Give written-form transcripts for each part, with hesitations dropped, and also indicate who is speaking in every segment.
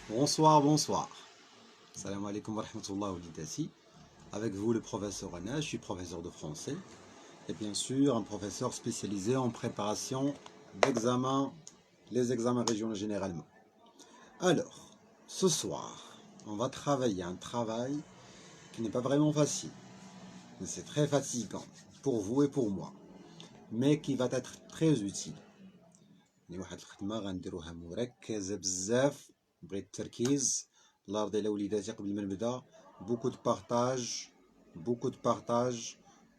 Speaker 1: Bonsoir, bonsoir. Salam alaikum wa rahmatullahi wa barakatuh. Avec vous le professeur Anas, je suis professeur de français et bien sûr un professeur spécialisé en préparation d'examens, les examens régionaux généralement. Alors, ce soir, on va travailler un travail qui n'est pas vraiment facile, mais c'est très fatigant pour vous et pour moi, mais qui va être très utile. واحد الخدمة غنديروها مركزة بزاف بغيت التركيز الله يرضي على وليداتي قبل ما نبدا بوكو دو بارطاج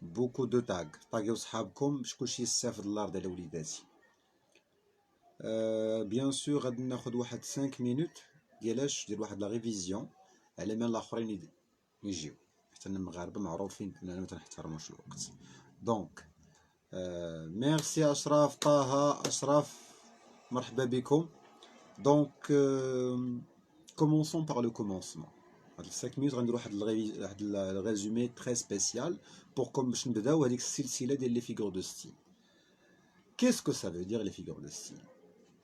Speaker 1: بوكو دو طاغيو صحابكم باش كلشي يستافد الله يرضي على وليداتي بيان سور غادي ناخد واحد 5 مينوت ديالاش ديال واحد لا ريفيزيون على ما الاخرين يجيو حتى المغاربه معروفين اننا ما تنحترموش الوقت دونك ميرسي اشرف طه اشرف مرحبا بكم. Donc, commençons par le commencement. Dans 5 minutes, on va faire un résumé très spécial pour commencer avec les figures de style. Qu'est-ce que ça veut dire les figures de style?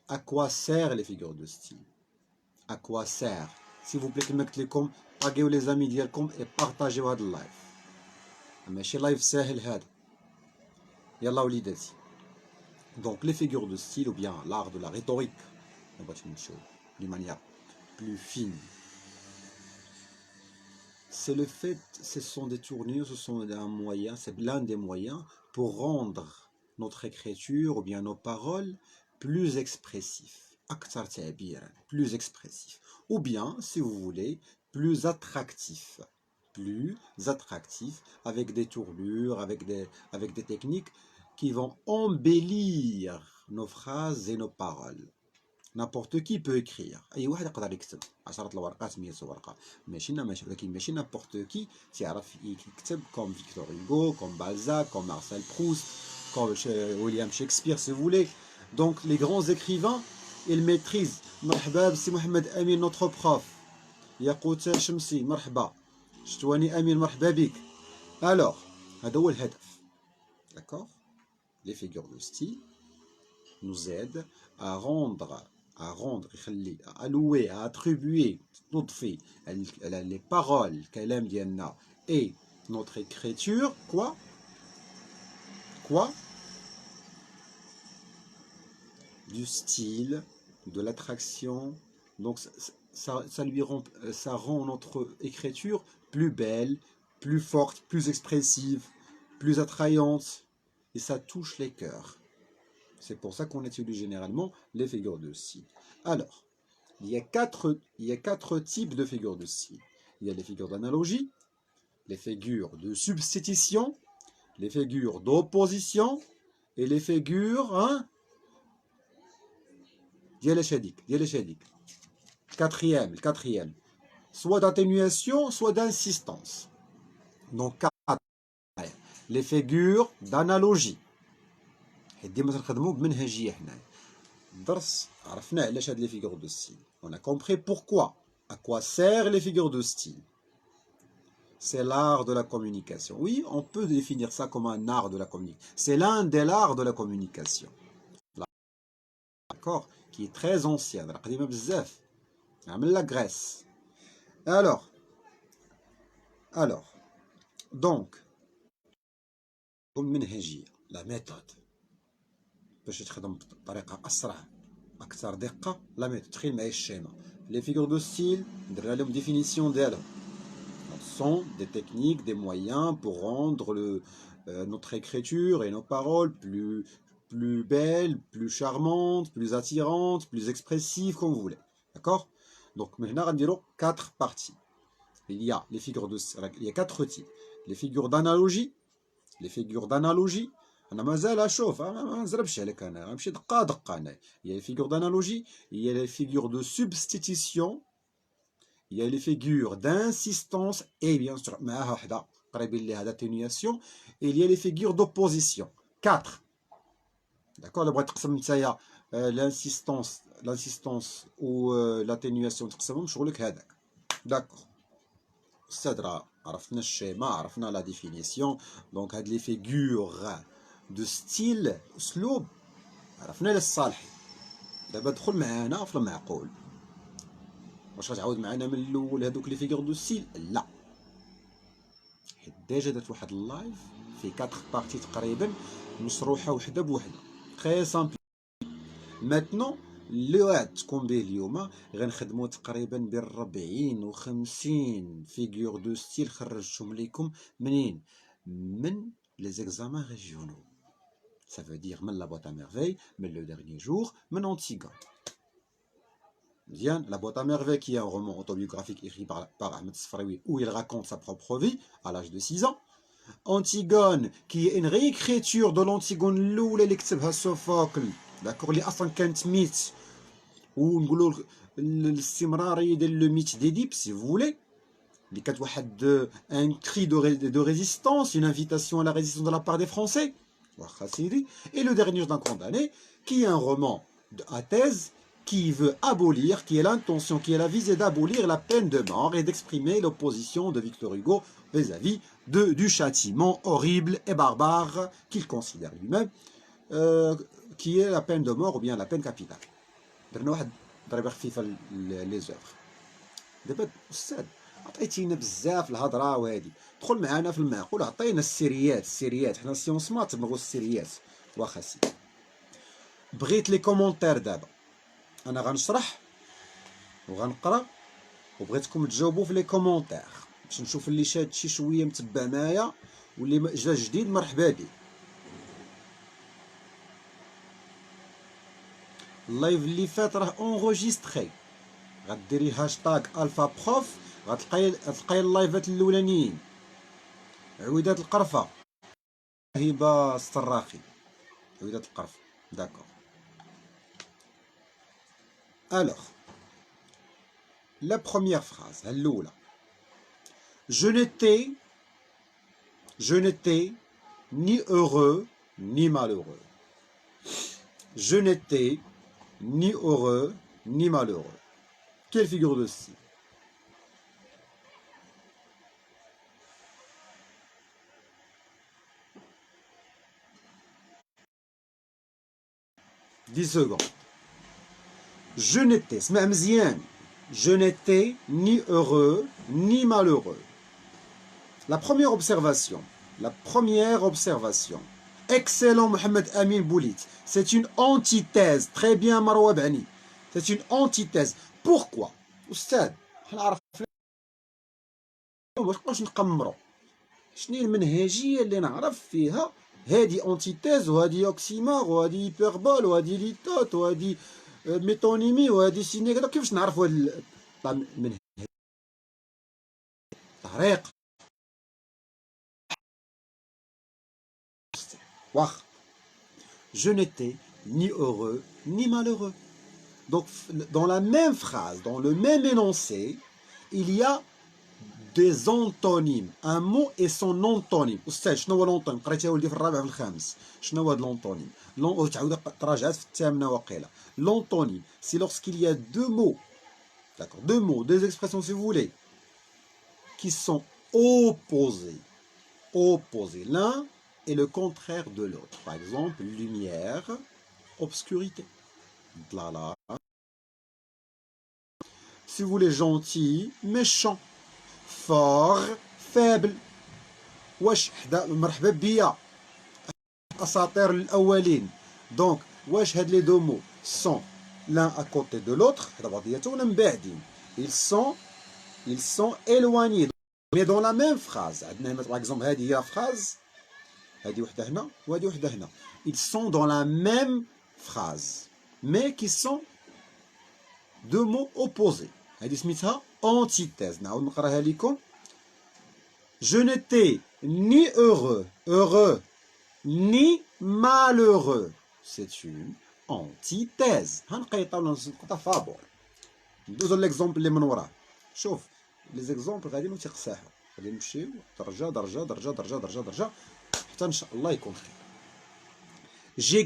Speaker 1: À quoi servent les figures de style? À quoi servent? S'il vous plaît, taguez les amis et partagez le live. Mais c'est live سهل هذا. يلا وليداتي. Donc, les figures de style ou bien l'art de la rhétorique, on va faire une chose d'une manière plus fine. C'est le fait, ce sont des tournures, ce sont un moyen, c'est l'un des moyens pour rendre notre écriture ou bien nos paroles plus expressifs, plus expressifs, ou bien, si vous voulez, plus attractifs, avec des tournures, avec des techniques qui vont embellir nos phrases et nos paroles. N'importe qui peut écrire. أي واحد يقدر يكتب 10 الورقات 100 ورقة ولكن ماشي n'importe qui تعرف يكتب comme Victor Hugo, comme Balzac, comme Marcel Proust, comme William Shakespeare si vous voulez. Donc les grands écrivains, ils maîtrisent. مرحبا بسي محمد أمين notre prof. ياقوت شمسي مرحبا. شتواني أمين مرحبا بك. Alors, هذا هو الهدف. D'accord? Les figures de style nous aident à rendre, à allouer, à attribuer les paroles qu'elle aime Diana et notre écriture, quoi du style, de l'attraction. Donc ça rend notre écriture plus belle, plus forte, plus expressive, plus attrayante, et ça touche les cœurs. C'est pour ça qu'on utilise généralement les figures de style. Alors, il y a quatre types de figures de style. Il y a les figures d'analogie, les figures de substitution, les figures d'opposition et les figures quatrième, soit d'atténuation, soit d'insistance. Donc, les figures d'analogie. ديما تنخدموا بمنهجيه حنايا الدرس عرفنا علاش هاد لي فيغور دو ستيل on a compris pourquoi à quoi servent les figures de style. C'est l'art de la communication. Oui, on peut définir ça comme un art de la communication. C'est l'un des arts de la communication, d'accord, qui est très ancien, قديمه بزاف من la Grèce. Alors donc المنهجيه la méthode باش تخدم بطريقه اسرع اكثر دقه لا ميثود. تخيل معايا الشيما لي فيغور دو ستيل ندير لهم ديفينيسيون ديالهم. Ce sont des techniques, des moyens pour rendre notre écriture et nos paroles plus belles, plus charmantes, plus attirantes, plus expressives, comme vous voulez. D'accord? Donc maintenant on va dire 4 parties. Il y a les figures de, il y a 4 types. Les figures d'analogie, انا مازال اشوف ما نزربش عليك انا غنمشي دقه انا. Il y a les figures d'analogie, il y a les figures de substitution, il y a les figures d'insistance et bien sûr معاها وحده قريبين ليها d'atténuation, et il y a les figures d'opposition. 4. D'accord? الا بغيت تقسم نتايا l'insistance ou l'atténuation تقسمهم شغلك هذاك. D'accord. استاذ راه عرفنا الشيما عرفنا لا ديفينيسيون. دونك هاد لي فيغور دو ستيل اسلوب عرفنا للصالحي. دابا دخل معانا في المعقول. واش غتعاود معنا من الاول هذوك لي فيغور دو ستيل؟ لا، حيت ديجا درت واحد اللايف فيه 4 بارتي تقريبا مشروحه وحده بوحده تري سامبل. ماتنون اللي واعد تكون به اليوم غنخدمو تقريبا بين 40 و 50 فيغور دو ستيل خرجتهم ليكم منين؟ من لي زيكزامان ريجيونو. Ça veut dire من la boîte à merveille, mais le dernier jour, من Antigone. Bien, la boîte à merveille qui est un roman autobiographique écrit par Ahmed Sfraoui où il raconte sa propre vie à l'âge de 6 ans. Antigone qui est une réécriture de l'Antigone الأولى اللي كتبها سوفوكل، d'accord، اللي أصلا كانت ميت، ونقولوا الاستمرارية ديال لو ميت d'Édipe si vous voulez، اللي كانت واحد un cri de résistance, une invitation à la résistance de la part des Français. Et le dernier d'un condamné, qui est un roman à thèse, qui veut abolir, qui est l'intention, qui est la visée d'abolir la peine de mort et d'exprimer l'opposition de Victor Hugo vis-à-vis du châtiment horrible et barbare qu'il considère lui-même, qui est la peine de mort ou bien la peine capitale. Les œuvres. عطيتينا بزاف الهضره وهادي، دخل معنا في المعقول، عطينا السيريات حنا سيونس مات تبغوا السيريات. واخا سيدي، بغيت لي كومونتير دابا، انا غنشرح وغنقرا وبغيتكم تجاوبوا في لي كومونتير باش نشوف اللي شاد شي شويه متبع معايا واللي جا جديد مرحبا به. اللايف اللي فات راه اونغوجيستري، غديري هاشتاغ الفا بروف غتلقاي اللايفات الاولانيين. عويدات القرفه، هبه الصراخي، عويدات القرفه، داكور. الوغ لا بروميير فراز الاولى، je n'étais ni heureux ni malheureux. Je n'étais ni heureux ni malheureux. Quelle figure de style? Dix secondes. Je n'étais, اسمع مزيان، je n'étais ni heureux ni malheureux. La première observation. Excellent Mohamed Amin Boulit. C'est une antithèse. Très bien Marwa Bani. C'est une antithèse. Pourquoi? أستاذ حنعرف واش نبقاوش نقمرو. شنو المنهجية اللي نعرف فيها هادي انتيتيز وهادي اوكسيمور وهادي هيبربول وهادي ليتوت وهادي ميتونيمي وهادي سينيك، كيفاش نعرفوا هاد المنهج؟ طريق واخ. Je n'étais ni heureux ni malheureux. Donc dans la même phrase, dans le même énoncé, il y a des antonymes. Un mot et son antonyme. أستاذ شنو هو l'antonyme؟ قريتها ولدي في الرابع في الخامس. شنو هو l'antonyme؟ تعاود تراجعت في الثامنة وقيلة. L'antonyme, c'est lorsqu'il y a deux mots, d'accord, deux mots, deux expressions si vous voulez, qui sont opposés. Opposés. L'un est le contraire de l'autre. Par exemple, lumière, obscurité. Là. Si vous voulez gentil, méchant. Fort, faible. واش مرحبا بيا اساطير الاولين. دونك واش هاد لي دو مو sont l'un à côté de l'autre حدا بعضياتهم ولا من بعدين؟ ils sont éloignés mais dans la même phrase. عندنا par exemple هذه هي phrase، هذه وحده هنا وهذه وحده هنا. ils sont dans la même phrase mais qui sont deux mots opposés. هذه سميتها antithèse. نعاود نقراها لكم. Je n'étais ni heureux, ni malheureux. C'est une antithèse. ندوزو l'exemple اللي من وراه. شوف لي زيكزومبل غادي تيقساحو، غادي نمشيو درجة درجة درجة درجة درجة درجة حتى إن شاء الله يكون خير. J'ai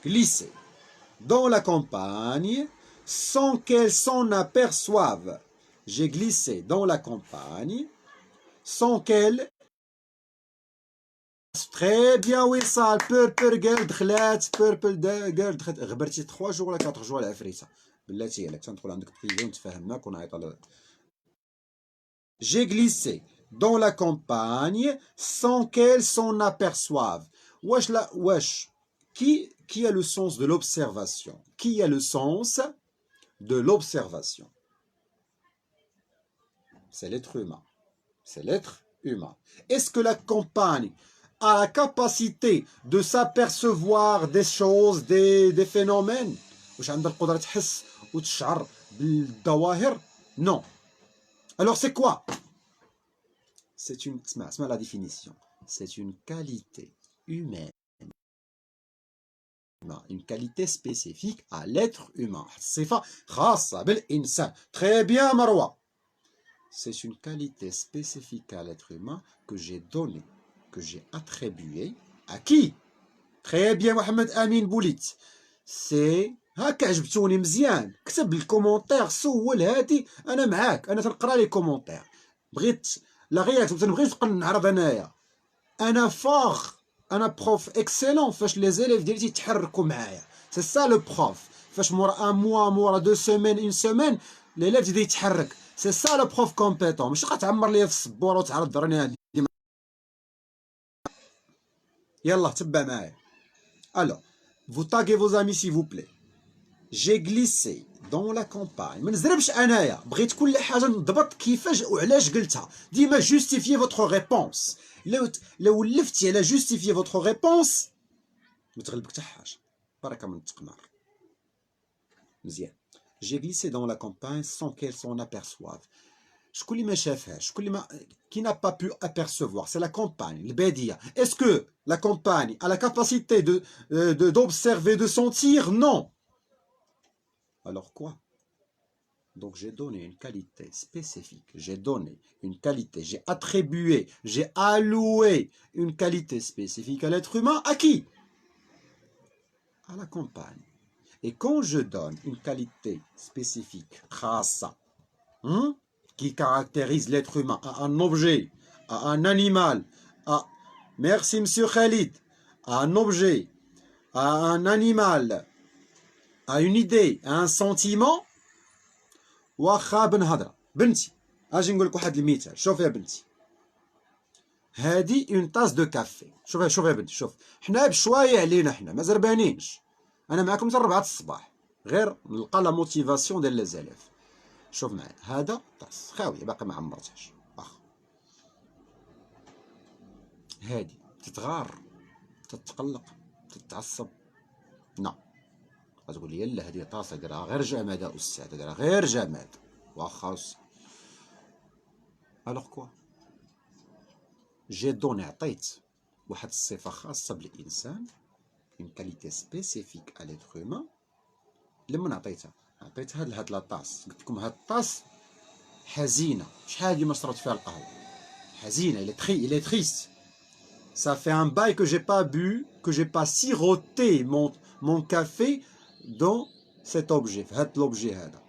Speaker 1: glissé dans la campagne sans qu'elle s'en aperçoive. J'ai glissé dans la campagne sans qu'elle... Très bien Wissal. Purple girl دخلات. Purple girl دخلت. غبرتي 3 jours ولا 4 jours العفريتة. بلاتي عليك تندخل عندك بريفي ونتفاهم معاك ونعيط. J'ai glissé dans la campagne sans qu'elle s'en aperçoive. Wesh. Qui a le sens de l'observation? Qui a le sens de l'observation? C'est l'être humain. C'est l'être humain. Est-ce que la campagne a la capacité de s'apercevoir des choses, des phénomènes? واش عندها القدرة تحس وتشعر بالظواهر؟ Non. Alors c'est quoi? C'est une la définition. C'est une qualité humaine. Une qualité spécifique à l'être humain. صفة خاصة بالإنسان. Très bien Marwa. C'est une qualité spécifique à l'être humain que j'ai donnée, que j'ai attribuée à qui? Très bien Mohamed Amin Boulit. C'est هكا عجبتوني مزيان. كتب الكومونتير سول هادي انا معاك. انا تنقرا لي كومونتير. بغيت لا غير تنبغي نعرض انايا. انا فاغ. انا بروف اكسيلون فاش لي زيليف ديالي تيتحركوا معايا. سي سا لو بروف. فاش مورا ان موا مورا دو سيمين اون سيمين ليليف تيبدا يتحرك. سي سا لو بروف كومبيتون. ماشي غتعمر ليا في السبوره وتعرض درني هادي. يلا تبع معايا. Alors, vous taguez vos amis s'il vous plaît. J'ai glissé dans la campagne. ما نزربش انايا. بغيت كل حاجه نضبط كيفاش وعلاش قلتها. ديما justifiez votre réponse. لو ولفتي على justifier votre réponse ما تغلبك حتى حاجه. بركه من التقمار. مزيان. J'ai glissé dans la campagne sans qu'elle s'en aperçoive. شكون اللي ما شافهاش؟ شكون اللي ما qui n'a pas pu apercevoir? C'est la campagne, الباديه. Est-ce que la campagne a la capacité d'observer, de sentir? Non. Alors quoi? Donc j'ai donné une qualité spécifique, j'ai donné une qualité, j'ai attribué, j'ai alloué une qualité spécifique à l'être humain. À qui? À la campagne. Et quand je donne une qualité spécifique, khassa, qui caractérise l'être humain, à un objet, à un animal, à... Merci Monsieur Khalid. À un objet, à un animal, à une idée, à un sentiment, واخا بنهضر. بنتي اجي نقول لك واحد المثال. شوف يا بنتي هادي اون طاس دو كافي. شوف يا بنتي. شوف حنا بشويه علينا. حنا ما زربانينش. انا معكم حتى 4 الصباح غير نلقى لا موتيفاسيون ديال لي زيليف. شوف معايا هذا طاس خاويه باقي ما عمرتهاش. واخا هادي تتغار تتقلق تتعصب. لا غتقول لي لا هذه طاسه ديرها غير جماد استاذ. ديرها غير جماد. واخا استاذ. الوغ كوا جي دوني عطيت واحد الصفه خاصه بالانسان. اون كاليتي سبيسيفيك ا ليتر هومان. لما عطيتها لهاد لاطاس. قلت لكم هاد الطاس حزينه. شحال هادي ما شربت فيها القهوه. حزينه. il est triste. Ça fait un bail que j'ai pas bu, que j'ai pas siroté mon café dans cet objet. هاد l'objet هذا.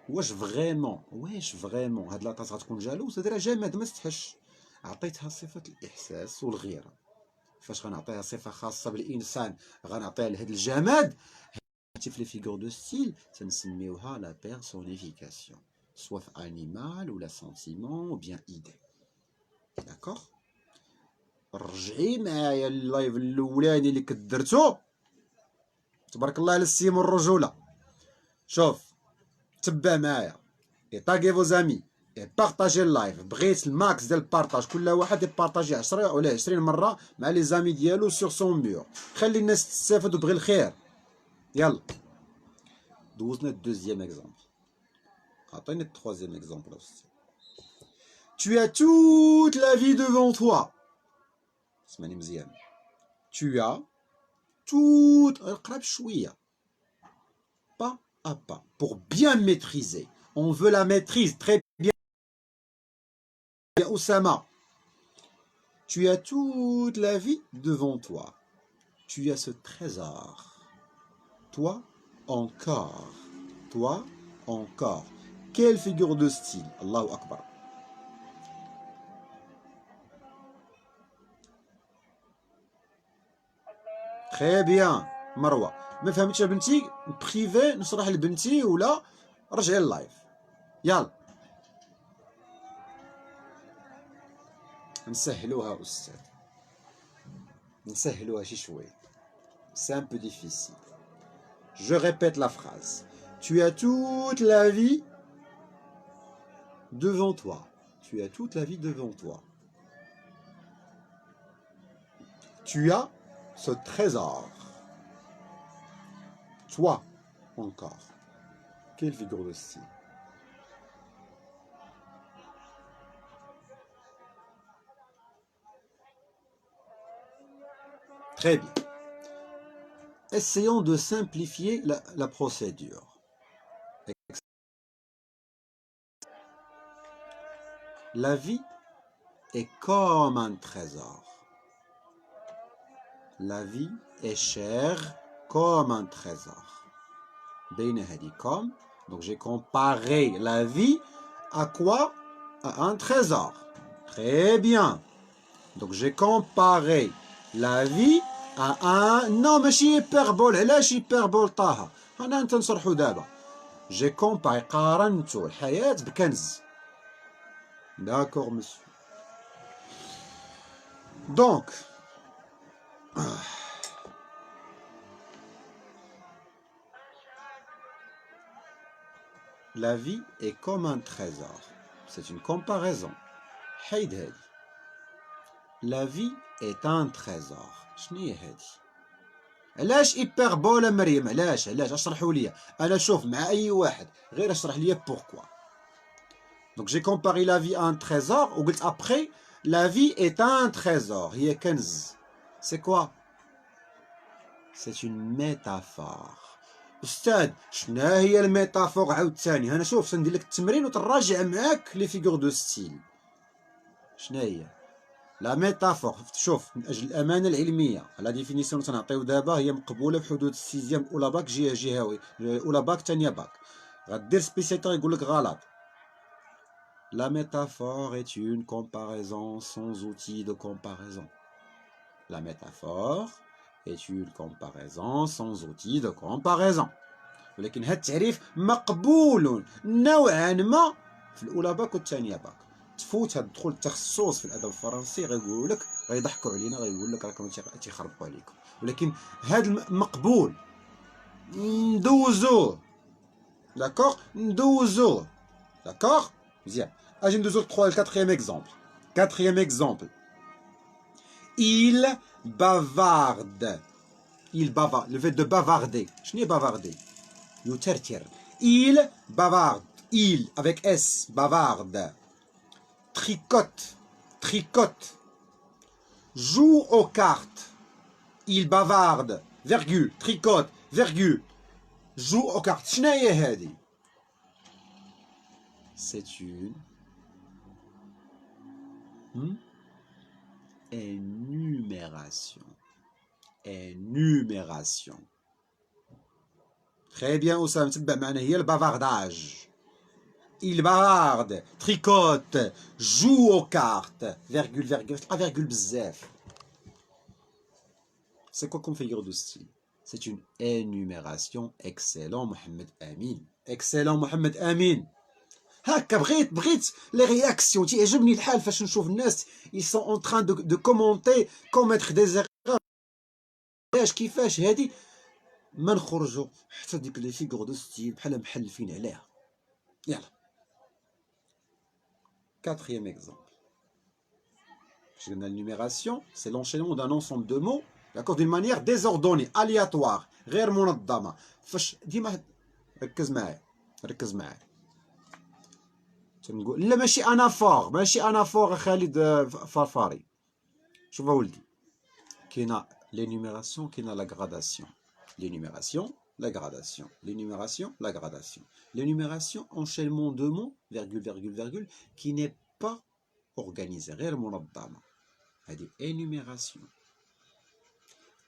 Speaker 1: واش فريمون هاد لاطاس غتكون جالوس؟ ديرها جماد ما تستحش. عطيتها صفه الاحساس والغيره. فاش غنعطيها صفه خاصه بالانسان غنعطيها لهاد الجماد. في لي فيغور دو ستيل تنسميوها لا بيرسونيفيكاسيون. سوا في انيمال ولا سنتيمون او بيان ايدي. داكوغ. رجعي معايا اللايف الاولاني اللي كدرتو. تبارك الله على السيم والرجوله. شوف تبع معايا. اي طاغي فو زامي اي بارطاجي اللايف. بغيت الماكس ديال البارطاج. كل واحد يبارطاجي 10 ولا 20 مره مع لي زامي ديالو سور سون مور. خلي الناس تستافد وبغي الخير. يلا دوزنا الدوزيام اكزامبل. عطيني التروازيام اكزامبل. Tu as toute la vie devant toi. اسمعني مزيان. Tu as toute. قرب شويه. Pas à pas. Pour bien maîtriser. On veut la maîtrise très bien. Oussama. Tu as toute la vie devant toi. Tu as ce trésor. Toi encore. Toi encore. Quelle figure de style. Allahu Akbar. Très bien. مروه ما فهمتش بنتي بريفي نشرح لبنتي ولا رجعي اللايف يلا نسهلوها استاذ نسهلوها شي شويه c'est un peu difficile je répète la phrase tu as toute la vie devant toi tu as toute la vie devant toi tu as ce trésor toi encore quelle figure de style très bien. Essayons de simplifier la procédure. La vie est comme un trésor. La vie est chère comme un trésor. Comme. Donc j'ai comparé la vie à quoi? À un trésor. Très bien. Donc j'ai comparé la vie à un... Non, mais c'est hyperbole. Elle est hyperbole طه. أنا أنت نصرحوا دابا. J'ai comparé قارنت الحياة بكنز. D'accord, monsieur. Donc, la vie est comme un trésor. C'est une comparaison. حيد هادي. La vie est un trésor. شنو هي هادي؟ علاش hyperbole مريم؟ علاش اشرحوا لي. انا شوف مع اي واحد غير اشرح لي pourquoi. Donc j'ai comparé la vie à un trésor وقلت après la vie est un trésor. هي كنز. C'est quoi? C'est une métaphore. أستاذ شنو هي الميتافور عاوتاني؟ أنا شوف سندير لك التمرين وتراجع معاك لي فيغور دو ستيل. شنو هي؟ لا ميتافور شوف من أجل الأمانة العلمية لا ديفينيسيون اللي تنعطيو دابا هي مقبولة بحدود السيزيام أولى باك جهوي أولى باك تانية باك. غدير سبيسياليتي يقول لك غلط. La métaphore est une comparaison sans outil de comparaison. La métaphore est une comparaison sans outil de comparaison. ولكن هذا التعريف مقبول نوعا ما في الاولى باك والثانيه باك. تفوت هاد الدخول التخصص في الادب الفرنسي غيقولوا لك غيضحكوا علينا غيقول لك راكم تيخربوا عليكم ولكن هذا مقبول ندوزوه. داكوغ ندوزوه. داكوغ مزيان. اجي ندوزو الكاتريام اكزومبل. Quatrième exemple. Il bavarde. Il bavarde. Le fait de bavarder. شنو هي bavarder؟ يترتر. Il bavarde. Il avec S. Bavarde. Tricote. Tricote. Joue aux cartes. Il bavarde. Virgule. Tricote. Virgule. Joue aux cartes. شنو هي هذه؟ C'est une énumération. Énumération. Très bien, Oussam, تبع معنا هي البافارداج. Il bavarde, tricote, joue aux cartes. Virgule, virgule, pas virgule bzaf. C'est quoi comme figure de style? C'est une énumération. Excellent, Mohamed Amin. Excellent, Mohamed Amin. هكا بغيت les réactions تيعجبني الحال فاش نشوف الناس ils sont en train de commenter commettre des erreurs. كيفاش هادي ما نخرجوا حتى ديك لي فيغور دو ستيل بحال محلفين عليها. يلا. Quatrième exemple. La numération, c'est l'enchaînement d'un ensemble de mots, d'accord, d'une manière désordonnée, aléatoire, غير منظمة. فاش ديما ركز معايا ركز معايا. تنقول لا ماشي انافور ماشي انافور خالد فرفاري. شوف ولدي كاينه l'énumération كاينه la gradation. L'énumération, la gradation. L'énumération, la gradation. L'énumération, enchaînement de mots, virgule, virgule, virgule, qui n'est pas organisé. غير منظمة. هذه énumération.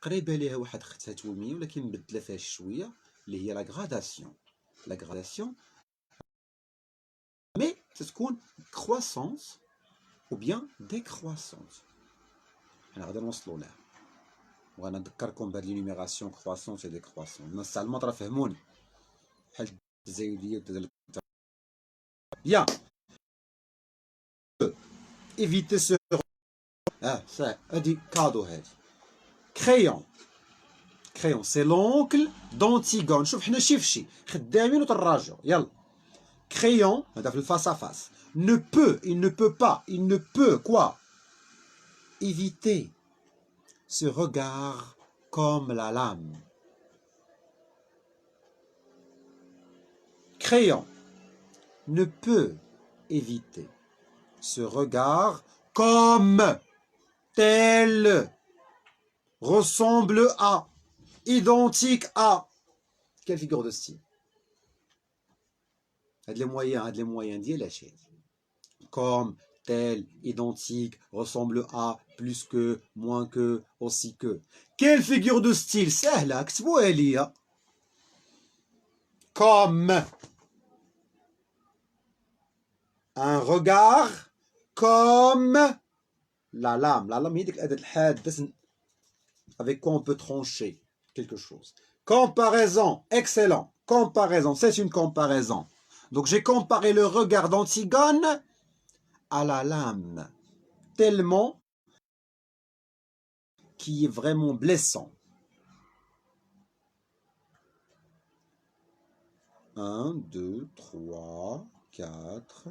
Speaker 1: قريبة ليها واحد اختها تومية ولكن مبدلة فيها شوية اللي هي la gradation. La gradation mais تكون croissance ou bien décroissance. حنا غادي نوصلوا لها. وغنذكركم بهاد لينيميراسيون كرواسون سي ديكرواسون. الناس تاع الماط راه فهموني بحال التزايدية والتزايد. بيان ايفيتي سو صح هادي كادو هادي. كريون كريون سي لونكل دونتيغون. شوف حنا شي فشي خدامين وتراجعوا يلا. Crayon, face à face, ne peut, il ne peut pas, il ne peut quoi? Éviter ce regard comme la lame. Crayon ne peut éviter ce regard comme tel, ressemble à, identique à. Quelle figure de style? هاد les moyens ديالاش هادي. Comme, tel, identique, ressemble à, plus que, moins que, aussi que. Quelle figure de style? سهلة اكتبوها ليا. Comme. Un regard comme la lame. La lame هي ديك الأداة الحادة avec quoi on peut trancher quelque chose. Comparaison, excellent. Comparaison, c'est une comparaison. Donc j'ai comparé le regard d'Antigone à la lame, tellement qui est vraiment blessant. 1, 2, 3, 4,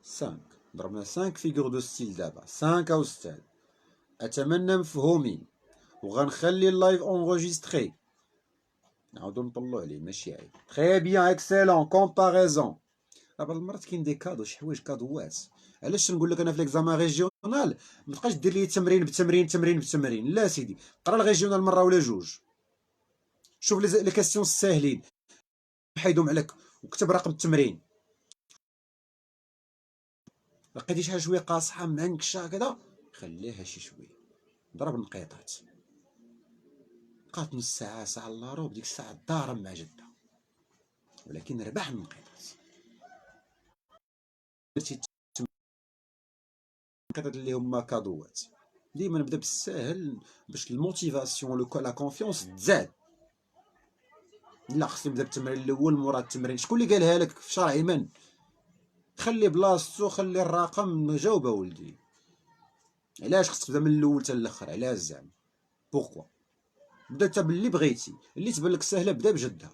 Speaker 1: 5. ضربنا 5 figures de style دابا. 5 أستاذ. أتمنى مفهومين. وغنخلي اللايف enregistré. نعاودو نطلعو عليه ماشي عيب. Très bien, excellent. Comparaison. بعض المرات كاين دي كادو شي حوايج كادوات. علاش نقول لك انا في ليكزامان ريجيونال ما تبقاش دير لي تمرين بتمرين تمرين بتمرين. لا سيدي قرا الريجيونال مره ولا جوج. شوف لي كاستيون الساهلين حيدهم عليك وكتب رقم التمرين. لقيتي شي حاجه شويه قاصحه معنكشه كذا خليها شي شويه. ضرب النقيطات. بقات نص ساعه ساعه الا ربع ديك الساعه ضارب مع جده ولكن ربح النقيطات. درتي النقيطات اللي هما كادوات. ديما نبدا بالساهل باش الموتيفاسيون لا كونفيونس تزاد. لا خصني نبدا بالتمرين الاول مورا التمرين. شكون اللي قالها لك في شرع من؟ خلي بلاصتو خلي الرقم. جاوب ولدي علاش خصك تبدا من الاول حتى الاخر؟ علاش زعما بوركوا؟ بدا انت باللي بغيتي اللي تبان لك سهله بدا بجدها.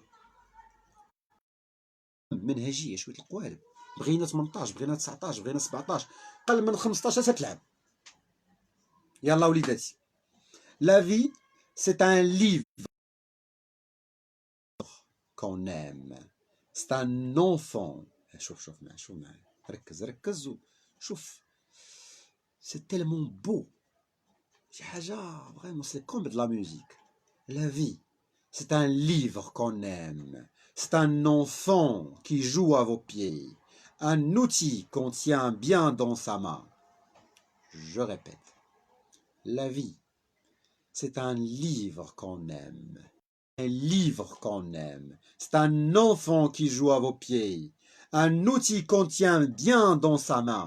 Speaker 1: منهجيه شويه القوالب. بغينا 18 بغينا 19 بغينا 17 قل من 15 تتلعب. يلا وليداتي. لا في سي ان ليفر qu'on aime. C'est un enfant. شوف معايا ركز وشوف. C'est tellement beau. شي حاجة vraiment c'est comme de la musique. La vie, c'est un livre qu'on aime. C'est un enfant qui joue à vos pieds. Un outil qu'on tient bien dans sa main. Je répète. La vie, c'est un livre qu'on aime. Un livre qu'on aime. C'est un enfant qui joue à vos pieds. Un outil qu'on tient bien dans sa main.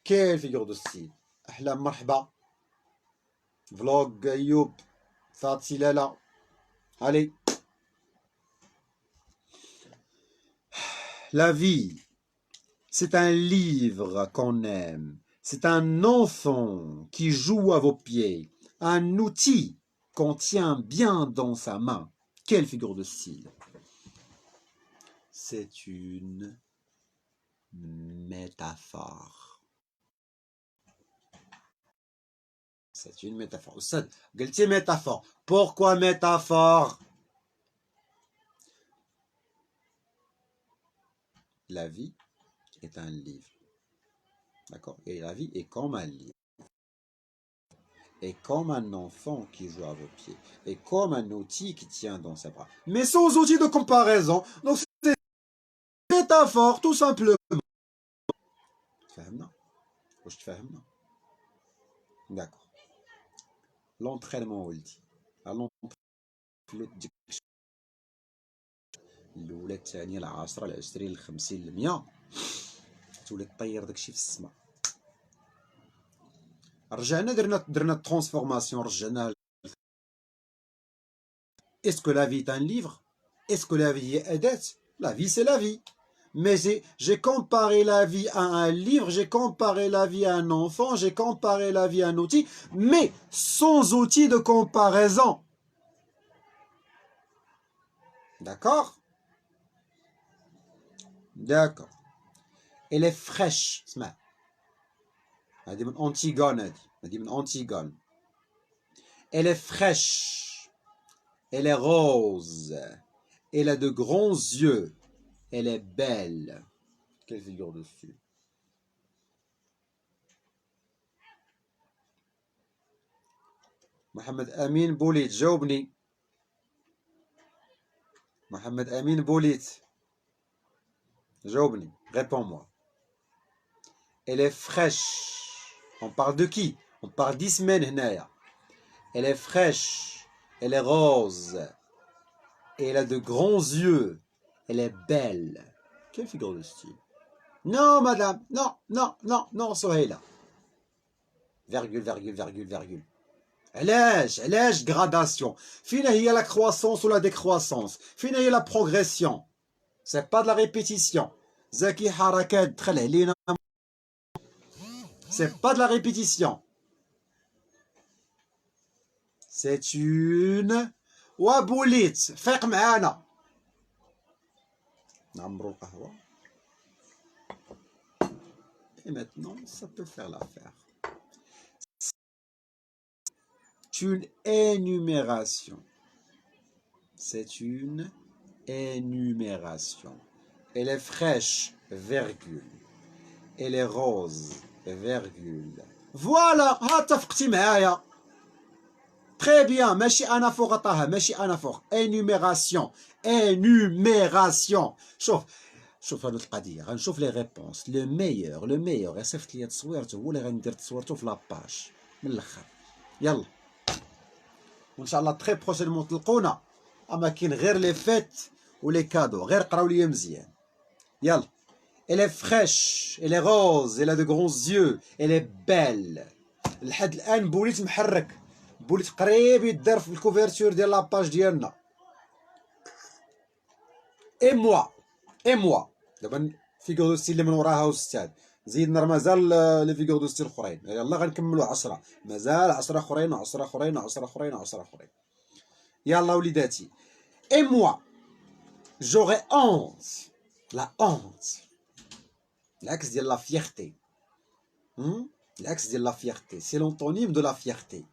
Speaker 1: Quelle figure de style. أهلا مرحبا. Vlog أيوب فاتي لالا. Allez. La vie, c'est un livre qu'on aime. C'est un enfant qui joue à vos pieds. Un outil qu'on tient bien dans sa main. Quelle figure de style. C'est une métaphore. C'est une métaphore. أستاذ قلتي métaphore. Pourquoi métaphore? La vie est un livre. D'accord? Et la vie est comme un livre. Et comme un enfant qui joue à vos pieds. Et comme un outil qui tient dans ses bras. Mais sans outil de comparaison. Donc c'est une métaphore tout simplement. تفهمنا؟ واش تفهمنا؟ D'accord. L'entraînement ولدي. l'entraînement. الأولى الثانية العاشرة العشرين الخمسين 100 تولي طير داكشي في السما. رجعنا درنا transformation رجعنا. Est-ce que la vie est un livre? Est-ce que la vie est أداة? La vie c'est la vie. Mais j'ai comparé la vie à un livre, j'ai comparé la vie à un enfant, j'ai comparé la vie à un outil, mais sans outil de comparaison. D'accord? D'accord. Elle est fraîche. اسمع. هذه من أنتيغون هذه من أنتيغون. Elle est fraîche. Elle est rose. Elle a de grands yeux. Elle est belle. Quelle figure dessus? Mohamed Amin Boulit, جاوبني. Mohamed Amin Boulit. جاوبني. Réponds-moi. Elle est fraîche. On parle de qui? On parle d'Ismen هنايا. Elle est fraîche. Elle est rose. Et elle a de grands yeux. Elle est belle. Quelle figure de style? Non, madame. Non, non, non, non, Soheila. Virgule, virgule, virgule, virgule. علاش gradation. فين هي la croissance ou la décroissance? فين هي la progression? C'est pas de la répétition. Zaki harakat تخلع علينا. C'est pas de la répétition. C'est une وبوليت فيق معانا. نعمرو القهوة. Et maintenant, ça peut faire l'affaire. C'est une énumération. C'est une énumération. Elle est fraîche, virgule. Elle est rose, virgule. Voilà, اتفقتي معايا. Très bien, ماشي أنا فوق طه، ماشي أنا فوق. Énumération, énumération. شوف هاد القضية، غنشوف لي ريبونس. لو ميور صيفط ليا تصويرته، هو اللي غندير تصويرته في لاباج من الآخر. يلا. وإن شاء الله تخي بروشينمون تلقونا. أما كاين غير لي فيت ولي كادو، غير قراو ليا مزيان. يلا. Elle est fraîche, elle est rose, elle a de grands yeux, elle est belle. لحد الآن بوليت محرك. بوليت قريب يدار في الكوفرتور ديال لاباج ديالنا. اي موا دابا فيغور دو ستيل اللي من وراها أستاذ. زيدنا راه مازال لي فيغور دو ستيل اخرين. يلا غنكملوا 10. مازال 10 اخرين و10 اخرين و10 اخرين و10 اخرين. يلا وليداتي. اي موا j'aurais honte. La honte. العكس ديال لا فيرتي. العكس ديال لا فيرتي. C'est l'antonyme de la fierté.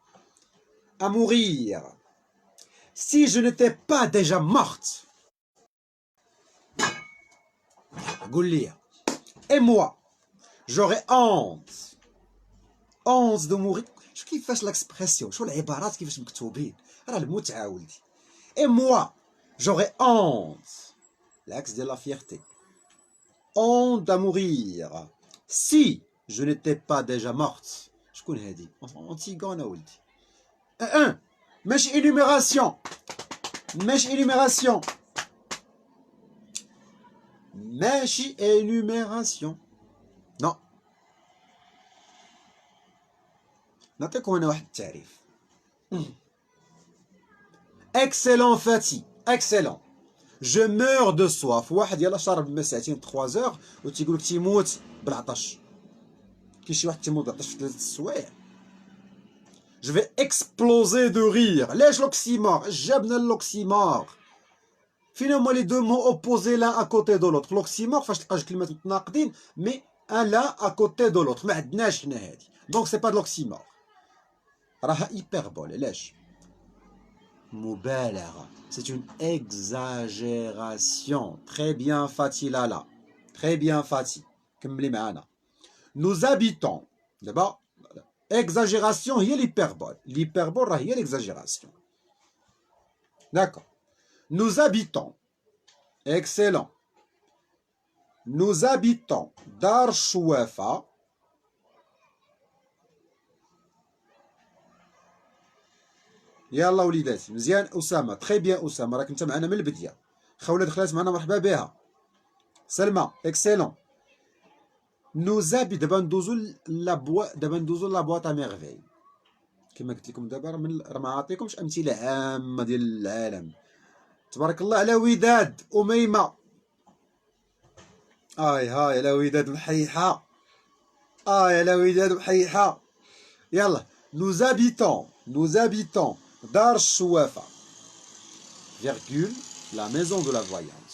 Speaker 1: À mourir. Si je n'étais pas déjà morte. قول لي. Et moi, j'aurais honte. Honte de mourir. شو كيفاش l'expression؟ شو العبارات كيفاش مكتوبين؟ راه المتعة ولدي. Et moi, j'aurais honte. العكس ديال la fierté. Honte à mourir. Si je n'étais pas déjà morte. شكون هادي؟ أنتيغون ولدي. ماشي énumération. ماشي énumération. ماشي énumération. Non. نعطيكم أنا واحد التعريف. Excellent Fatih. Excellent. Je meurs de soif. واحد يلا شرب ما ساعتين 3 heures وتيقول لك تيموت بالعطش. كاين شي واحد تيموت بالعطش في 3 سوايع. Je vais exploser de rire. ليش l'oxymore؟ جابنا l'oxymore. فين هما لي دو مو opposés l'un à côté de l'autre؟ l'oxymore فاش تلقى جوج كلمات متناقضين مي ان لا à côté de l'autre. ما عندناش حنا هادي. دونك سي با د l'oxymore. راها hyperbole. علاش؟ مبالغة. C'est une exagération. Très bien Fatih Lala. Très bien Fatih. كملي معانا. Nous habitons. D'abord, exagération هي l'hyperbole. L'hyperbole راه هي l'exagération. D'accord. Nous habitons. Excellent. Nous habitons Dar Chouafa. يلا وليداتي مزيان. أسامة تري بيان. أسامة راك انت معنا من البداية. خولة دخلات معنا مرحبا بها. سلمى اكسيلون. نوزابي دابا ندوزو لابواط ميرفي. كما قلت لكم دابا راه ما عاطيكمش امثله عامه ديال العالم. تبارك الله على وداد اميمه. هاي على وداد محيحه. على وداد محيحه. يلا. nous habitons دار الشوافه فيرغول لا ميزون دو لا فوايونت.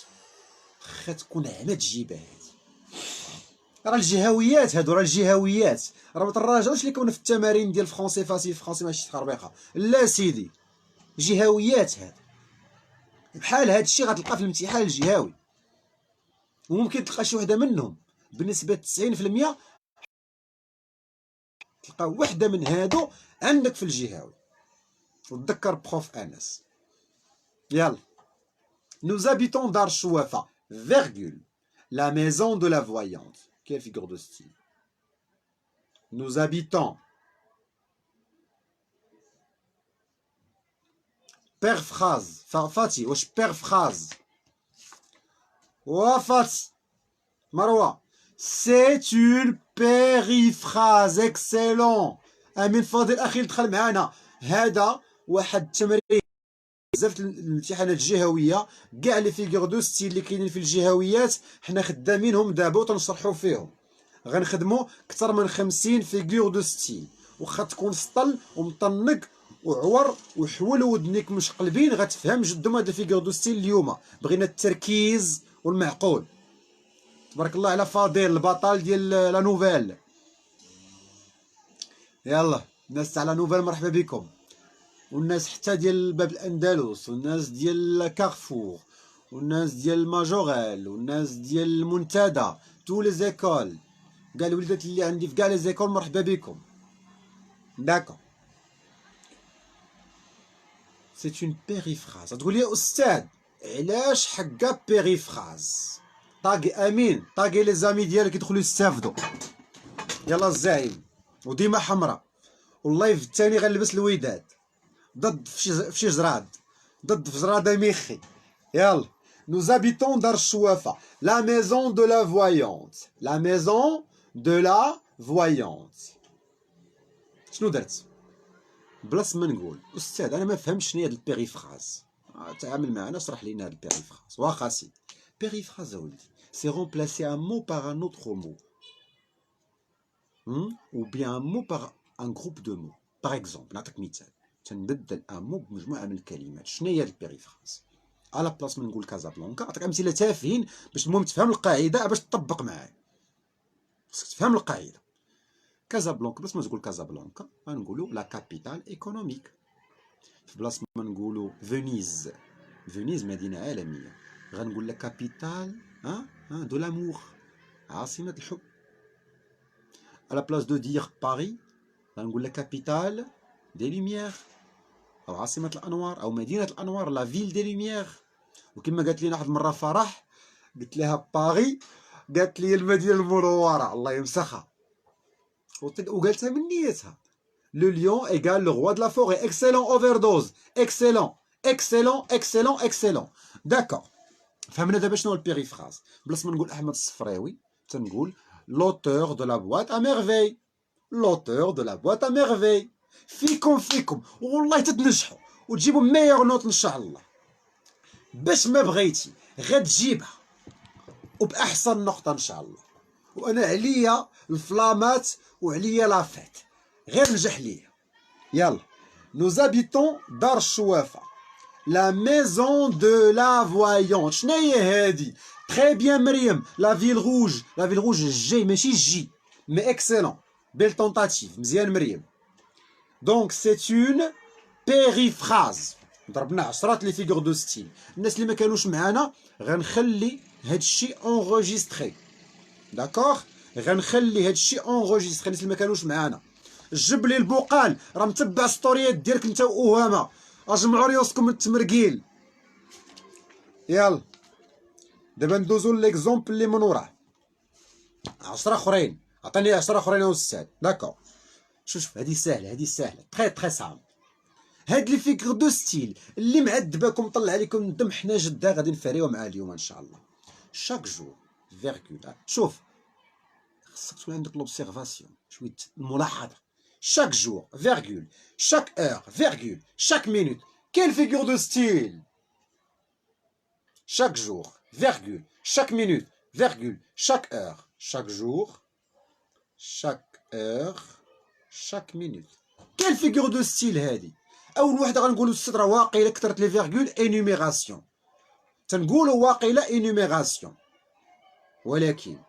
Speaker 1: خا تكون عماد جيبها هادي. راه الجهويات هادو، راه الجهويات، راه ما تراجعوش لي كون في التمارين ديال فرونسي فاسيل فرونسي ماشي تخربيقه. لا سيدي، جهويات هاد. بحال هاد الشيء غتلقى في الامتحان الجهوي، وممكن تلقى شي وحده منهم بنسبه 90% تلقى وحده من هادو عندك في الجهوي. وتذكر بروف انس. يلا. Nous habitons دار الشوافه virgule la maison de la voyante. Quelle figure de style. Nous habitons. Périphrase. Fatih, واش périphrase. Fatih. Marwa. C'est une périphrase. Excellent. امين فاضل اخي اللي دخل معانا. هذا واحد التمرين بزاف الامتحانات الجهويه، كاع لي فيغور دو ستيل اللي كاينين في الجهويات حنا خدامينهم دابا وتنشرحوا فيهم. غنخدموا اكثر من 50 فيغور دو ستيل. واخا تكون سطل ومطنق وعور وحول ودنيك مشقلبين غتفهم جدهم هاد الفيغور دو ستيل. اليوم بغينا التركيز والمعقول. تبارك الله على فاضل البطل ديال لا نوفيل. يلا الناس تاع لا نوفيل مرحبا بكم، والناس حتى ديال باب الاندلس، والناس ديال كارفور، والناس ديال ماجوريل، والناس ديال المنتدى، تو لي زيكول، كاع الوليدات اللي عندي في كاع لي زيكول مرحبا بكم. داكو. سي اون بيريفراز. تقول لي استاذ علاش حكا بيريفراز؟ طاقي امين، طاقي لي زامي ديالك يدخلوا يستافدوا. يلا الزعيم. وديما حمراء. واللايف الثاني غنلبس الوداد ضد في شي جراد، ضد في جرادة ميخي. يلا. Nous habitons دار الشوافة la maison de la voyante. La maison de la voyante. شنو درت؟ بلاص ما نقول استاذ انا ما فهمتش شنو هي هاد البيريفراز، تعامل معنا اشرح لينا هاد البيريفراز. واخا سيدي. بيريفراز اولدي سي رومبلاسي ان مو بار ان اوتر مو ou bien un mot par un groupe de mots. Par exemple نعطيك مثال، تنبدل ان مو بمجموعه من الكلمات. شنو هي البيريفراز؟ على بلاص ما نقول كازابلانكا نعطيك امثله تافهين باش المهم تفهم القاعده باش تطبق معايا. خصك تفهم القاعده. كازابلانكا بلاص ما تقول كازابلانكا غنقولوا لا كابيتال ايكونوميك. في بلاص ما نقولوا فينيز، فينيز مدينه عالميه، غنقول لا كابيتال دو لامور، عاصمه الحب. على بلاص دو دير باري غنقول لا كابيتال دي لوميير، او عاصمه الانوار، او مدينه الانوار، لا فيل دي لوميير. وكما قالت لينا واحد المره فرح، قلت لها باري، قالت لي المدينه المنوره الله يمسخها، وقالتها من نيتها. لو ليون ايغال لو روا دو لا فوري. اكسيلون اوفردوز. اكسيلون اكسيلون اكسيلون اكسيلون. داكور. فهمنا دابا شنو البيريفراز. بلاص ما نقول احمد الصفراوي تنقول لوتور دو لا بواط ا ميرفي. لوتور دو لا بواط ا ميرفي. فيكم والله تتنجحوا وتجيبوا ميور نوت ان شاء الله. باش ما بغيتي غتجيبها وباحسن نقطه ان شاء الله. وانا عليا الفلامات وعليا لافيت، غير نجح ليا. يلا. Nous habitons دار الشوافه لا ميزون دو لا فوايونت. شنو هي هادي؟ تري بيان مريم. لا فيل روج. لا فيل روج جي ماشي جي مي اكسيلون. بيل تونتاتيف. مزيان مريم. دونك سي اون بيريفراز. ضربنا عشرات لي فيغور دو ستيل. الناس اللي ما كانوش معانا غنخلي هادشي اونغوجيستري. داكوغ. غنخلي هادشي اونغوجيستري. الناس اللي ما كانوش معانا جب لي البقال، راه متبع ستوريات ديالك انت واوهامه، اجمعوا ريوسكم من التمرقيل. يلا دابا ندوزو ليكزومبل اللي من وراه. 10 اخرين، عطيني 10 اخرين يا استاذ. داكوغ. شوف هادي ساهله، هادي ساهله تري سامبل. هاد لي فيغور دو ستيل اللي معذباكم طلع عليكم الدم، حنا جدا غادي نفاريو معاه اليوم ان شاء الله. شاك جور فيرغول. شوف خصك تكون عندك لوبسيرفاسيون، شويه الملاحظه. chaque jour virgule chaque heure virgule chaque minute. Quelle figure de style? Chaque jour virgule chaque minute virgule chaque heure. Chaque jour chaque heure chaque minute. Quelle figure de style هذه؟ اول وحده غنقولوا السطر واقيلا كثرت لي فيرغول انيميراسيون، تنقولوا واقيلا انيميراسيون، ولكن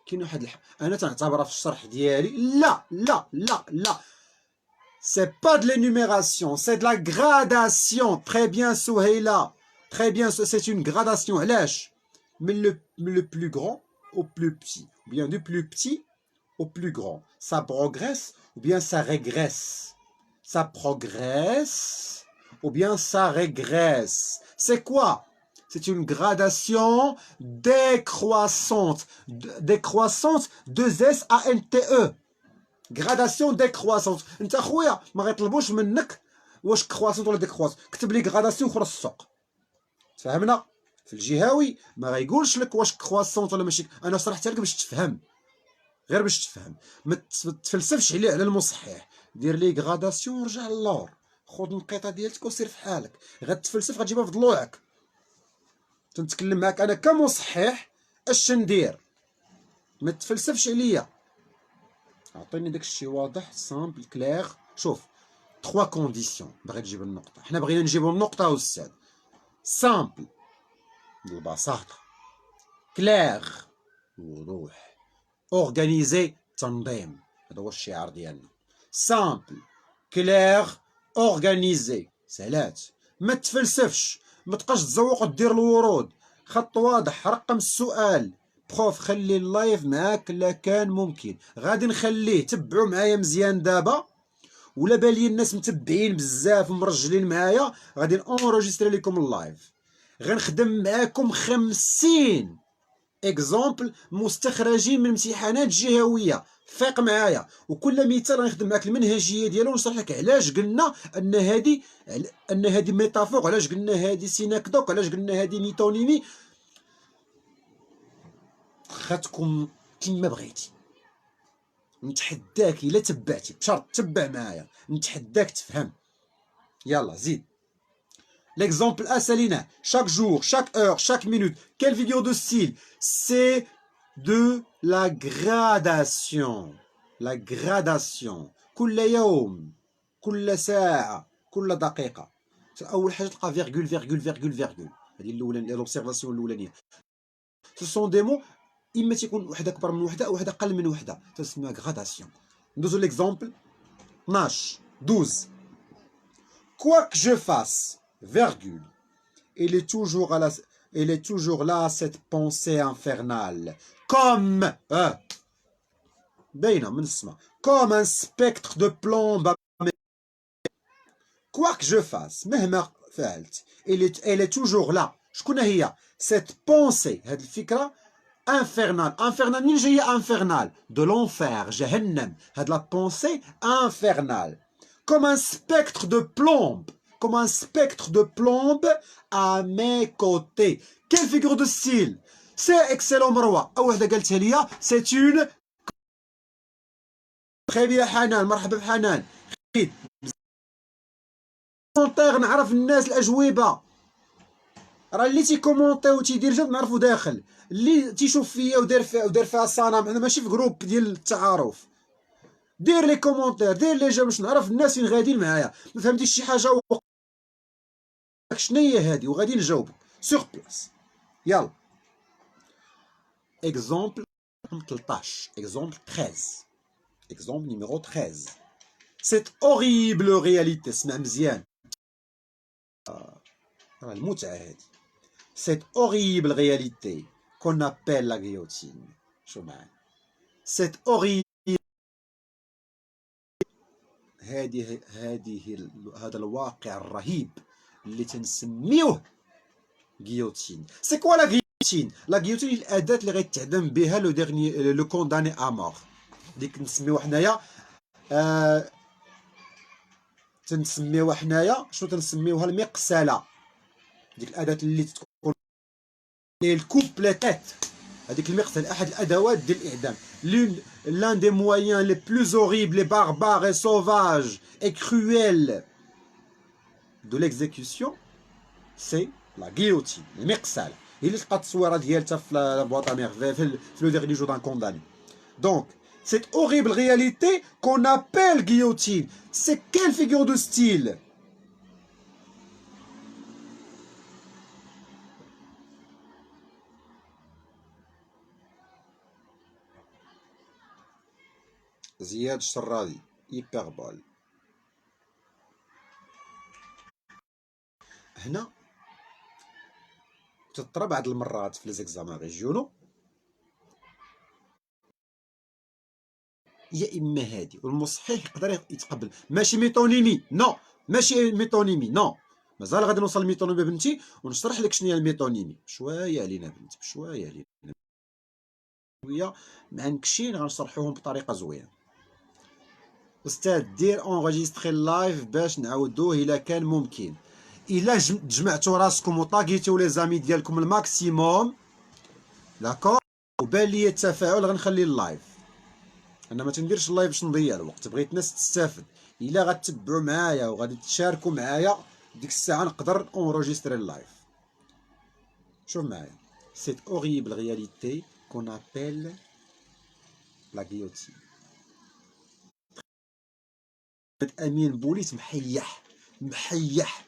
Speaker 1: كاين واحد انا تنعتبرها في الشرح ديالي لا لا لا لا، c'est pas de l'énumération, c'est de la gradation. Très bien Souheila, très bien, c'est une gradation. علاش؟ من le plus grand au plus petit, ou bien du plus petit au plus grand. Ça progresse ou bien ça régresse. Ça progresse ou bien ça régresse. C'est quoi? C'est une gradation décroissante. Décroissante, 2SANTE. Gradation décroissante. انت اخويا ما غيطلبوش منك واش كرواسونت ولا ديكرواسونت، كتب لي غراداسيون اخرى السوق. تفهمنا؟ في الجهوي ما غايقولش لك واش كرواسونت ولا ماشي، انا شرحتها لك باش تفهم، غير باش تفهم، ما تفلسفش على المصحح. دير لي غراداسيون ورجع للور، خذ النقيطه ديالتك وسير في حالك. غتفلسف غتجيبها في ضلوعك. تنتكلم معاك انا كمصحح اش ندير، ما تفلسفش عليا. عطيني داكشي واضح سامبل كلير. شوف 3 كونديسيون باغي تجيب النقطه، حنا بغينا نجيبو النقطه استاذ. سامبل البساطه، كلير الوضوح، اورغانيزي تنظيم، هذا هو الشعار ديالنا. سامبل كلير اورغانيزي، سهلات. ما تفلسفش، ما تبقاش تزوق ودير الورود. خط واضح، رقم السؤال. بروف خلي اللايف معاك لا كان ممكن، غادي نخليه. تبعوا معايا مزيان دابا، ولا بالي الناس متبعين بزاف ومرجلين معايا. غادي نونجستري لكم اللايف، غنخدم معاكم 50 اكزومبل مستخرجين من امتحانات جهويه. فيق معايا، وكل مثال غنخدم معاك المنهجيه ديالو ونشرح لك علاش قلنا ان هذه ميتافور، علاش قلنا هذه سيناكدوك، علاش قلنا هذه ميتونيمي. واخا تكون كيما بغيتي، نتحداك الا تبعتي، بشرط تبع معايا، نتحداك تفهم. يلا زيد. L'exemple A سالينا chaque jour, chaque heure, chaque minute. Quelle figure de style? C'est de la gradation. La gradation. كل يوم، كل ساعة، كل دقيقة. أول حاجة تلقى فيرغول فيرغول فيرغول فيرغول. هذه الأولانية، لوبسيرفاسيون الأولانية. Ce sont des mots إما تيكون وحدة أكبر من وحدة أو وحدة أقل من وحدة، تسمى غراداسيون. ندوزو ليكزومبل 12 12. Quoi que je fasse, virgule, il est toujours là cette pensée infernale, comme باينة من السما، comme un spectre de plomb. Quoi que je fasse، مهما فعلت، elle est toujours là. شكون هي؟ cette pensée، هذه الفكرة infernal. infernal منين جاية infernal؟ de l'enfer، جهنم. هاد la pensée infernale. comme un spectre de plomb. comme un spectre de plomb à mes côtés. Quelle figure de style? C'est excellent مروة. أول وحدة قالتها ليا c'est une. très bien حنان، مرحبا بحنان. كومونتير نعرف الناس الأجوبة. راه اللي تيكومونتي وتيدير جد نعرفو داخل، اللي تيشوف فيا ودار فيها صنم. حنا ماشي في جروب ديال التعارف. دير لي كومونتير، دير لي جيم باش نعرف الناس فين غاديين معايا. ما فهمتيش شي حاجه شناهي هادي وغادي نجاوبك سوغ بلاص. يلا اكزومبل 13. اكزومبل 13. اكزومبل نيميرو 13. سيت اوريبل رياليتي. اسمع مزيان، راه المتعه هادي. Cette horrible réalité qu'on appelle la guillotine. شو معايا؟ Cette horrible. هذا الواقع الرهيب اللي تنسميوه guillotine. C'est quoi la guillotine? La guillotine هي الأداة اللي غيتعدم بها لو كونداني à mort. ديك نسميوها حنايا تنسميوها حنايا شنو تنسميوها؟ المقسلة. ديك الأداة اللي تكون الكوب لا تيت. هذيك المقتل أحد الأدوات ديال الإعدام. L'un des moyens les plus horribles, et barbares et sauvages et cruels de l'exécution, c'est la guillotine, المقسال. هي اللي تلقى التصويره ديالتها في البواطه في le dernier jour d'un condamné. Donc, cette horrible réalité qu'on appelle guillotine, c'est quelle figure de style? زياد الشرادي، hyperbole. هنا تطرى بعض المرات في ليزيكزامان ريجيونو، يا اما هادي والمصحيح يقدر يتقبل، ماشي ميتونيمي، نو ماشي ميتونيمي، نو مازال غادي نوصل للميتونيمي بنتي ونشرح لك شنو هي الميتونيمي. بشويه علينا بنتي، بشويه علينا، شويه معنكشين غنشرحوهم بطريقه زوينه. استاذ دير اونغيستري اللايف باش نعاودوه الا كان ممكن. الا جمعتوا راسكم وطاقيتوا لي زامي ديالكم الماكسيموم، داكور، وبان لي التفاعل، غنخلي اللايف. انا ما تنديرش اللايف باش نضيع الوقت، بغيت الناس تستافد. الا غتتبعوا معايا وغادي تشاركوا معايا، ديك الساعه نقدر اونغيستري اللايف. شوف معايا، سيت اوريبل رياليتي كون ابل لا غيوتين. امين بوليس محيح محيح.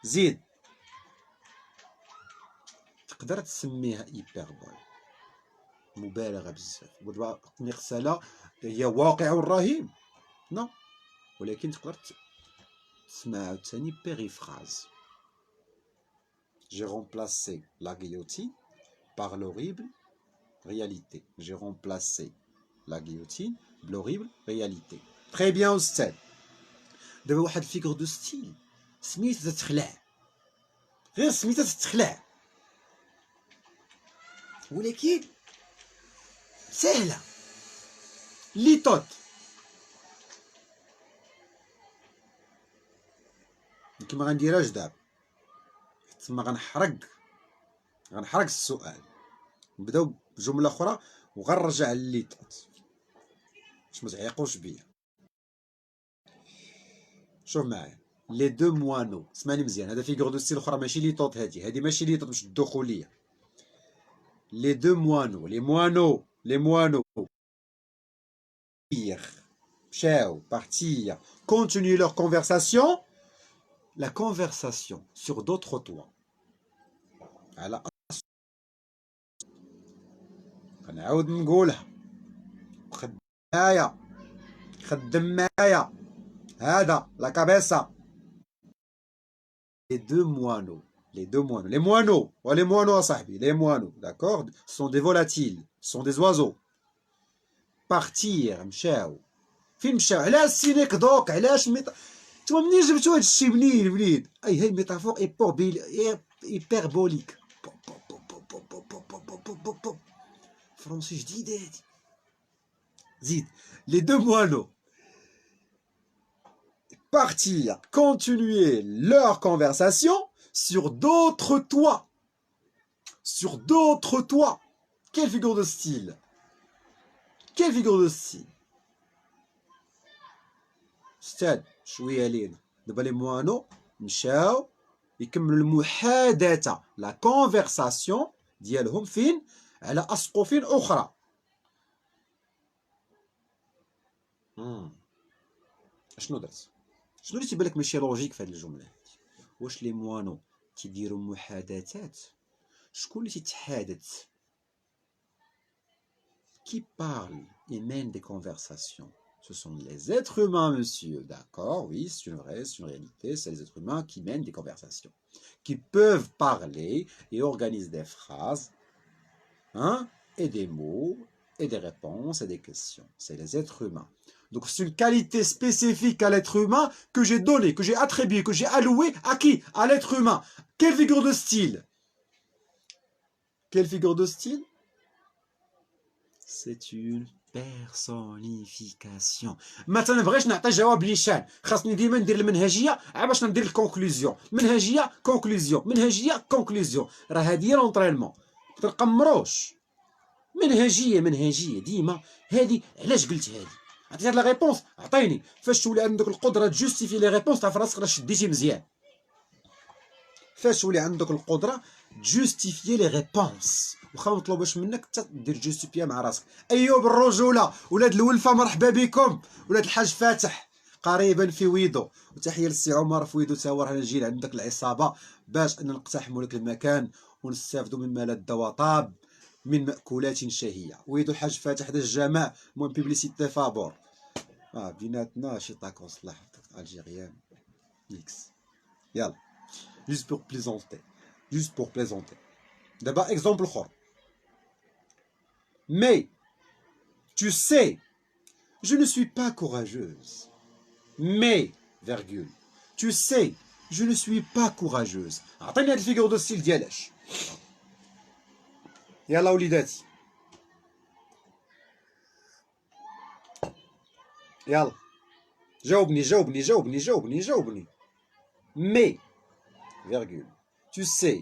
Speaker 1: زيد تقدر تسميها ايبربول، مبالغه بزاف. ودابا المغسله هي واقع رهيب، نو، ولكن تقدر تسمعها عاوتاني بيريفراز. J'ai remplacé la guillotine par l'horrible réalité. J'ai remplacé la guillotine par l'horrible réalité. Très bien أستاذ. دابا واحد الفيغور دو ستيل سميتها تتخلع، غير سميتها تتخلع، ولكن سهله. ليطوت كيما غنديرها جداب، تما غنحرق السؤال، نبداو بجمله اخرى وغنرجع لليطوت باش ما تعيقوش بيا. شوف معايا، لي دو موانو، اسمعني مزيان، هذا فيغور دو ستيل اخرى ماشي ليطوت، هذه ماشي ليطوت باش الدخوليه. لي دو موانو، لي موانو مشاو partir, continuer leur conversation, la conversation sur d'autres toits. على غنعاود نقولها، خدم معايا هذا لا كابيسا. les deux moineaux les moineaux صاحبي، les moineaux، d'accord, sont des volatiles, sont des oiseaux. partir مشاو، فين مشاو؟ علاش سينيك دوك؟ علاش نتوما منين جبتو هادشي؟ منين وليد؟ هاي ميتافور ايبربوليك. فرونسي جديد هادي. زيد les deux moineaux partir, continuer leur conversation sur d'autres toits. Sur d'autres toits. Quelle figure de style? Quelle figure de style? استاذ شويه لينا، دابا لي موانو مشاو يكملوا المحادثه، لا كونفرساسيون ديالهم فين؟ على اسقف اخرى. شنو درت؟ شنو اللي تيبان لك ماشي لوجيك في هذه الجمله؟ واش لي موانو تيديروا محادثات؟ شكون اللي تيتحادث؟ qui parle et mène des conversations? Ce sont les êtres humains, monsieur. D'accord, oui, c'est une réalité. C'est les êtres humains qui mènent des conversations, qui peuvent parler et organisent des phrases, hein, et des mots, et des réponses, et des questions. C'est les êtres humains. Donc c'est une qualité spécifique à l'être humain que j'ai donnée, que j'ai attribuée, que j'ai allouée à qui? À l'être humain. Quelle figure de style? Quelle figure de style? C'est une personnification. ما تنبغيش نعطي جواب ليشان، خاصني ديما ندير المنهجيه باش ندير الكونكلوزيون. منهجيه كونكلوزيون، منهجيه كونكلوزيون. راه هادي هي لونطرينمون، ما تنقمروش. منهجيه ديما. هادي علاش قلت هادي؟ عطيت هاد لا ريبونس، عطيني فاش تولي عندك القدره تجوستيفي لي ريبونس تعرف راسك راه شديتي مزيان. فاش تولي عندك القدره تجوستيفي لي ريبونس واخا ما مطلوباش منك حتى دير جوستيفيا مع راسك. ايوب الرجوله، ولاد الولفه، مرحبا بكم. ولاد الحاج فاتح قريبا في ويدو، وتحيه للسي عمر في ويدو تا هو راه نجي عندك العصابه باش ان نقتحموا لك المكان ونستافدوا مما لذ وطاب من مأكولات شهيه. ويدو الحاج فاتح دا الجماع، المهم بيبليسيتي فابور. بيناتنا شي طاكوس الله يحفظك الجيريان ميكس. يلا juste pour plaisanter. Juste pour plaisanter. D'abord, exemple خور. Mais, tu sais, je ne suis pas courageuse. Mais, virgule. Tu sais, je ne suis pas courageuse. عطيني هاد الفيغور دو ستيل ديالاش. يلا وليداتي. يلا. جاوبني. Mais, virgule. Tu sais,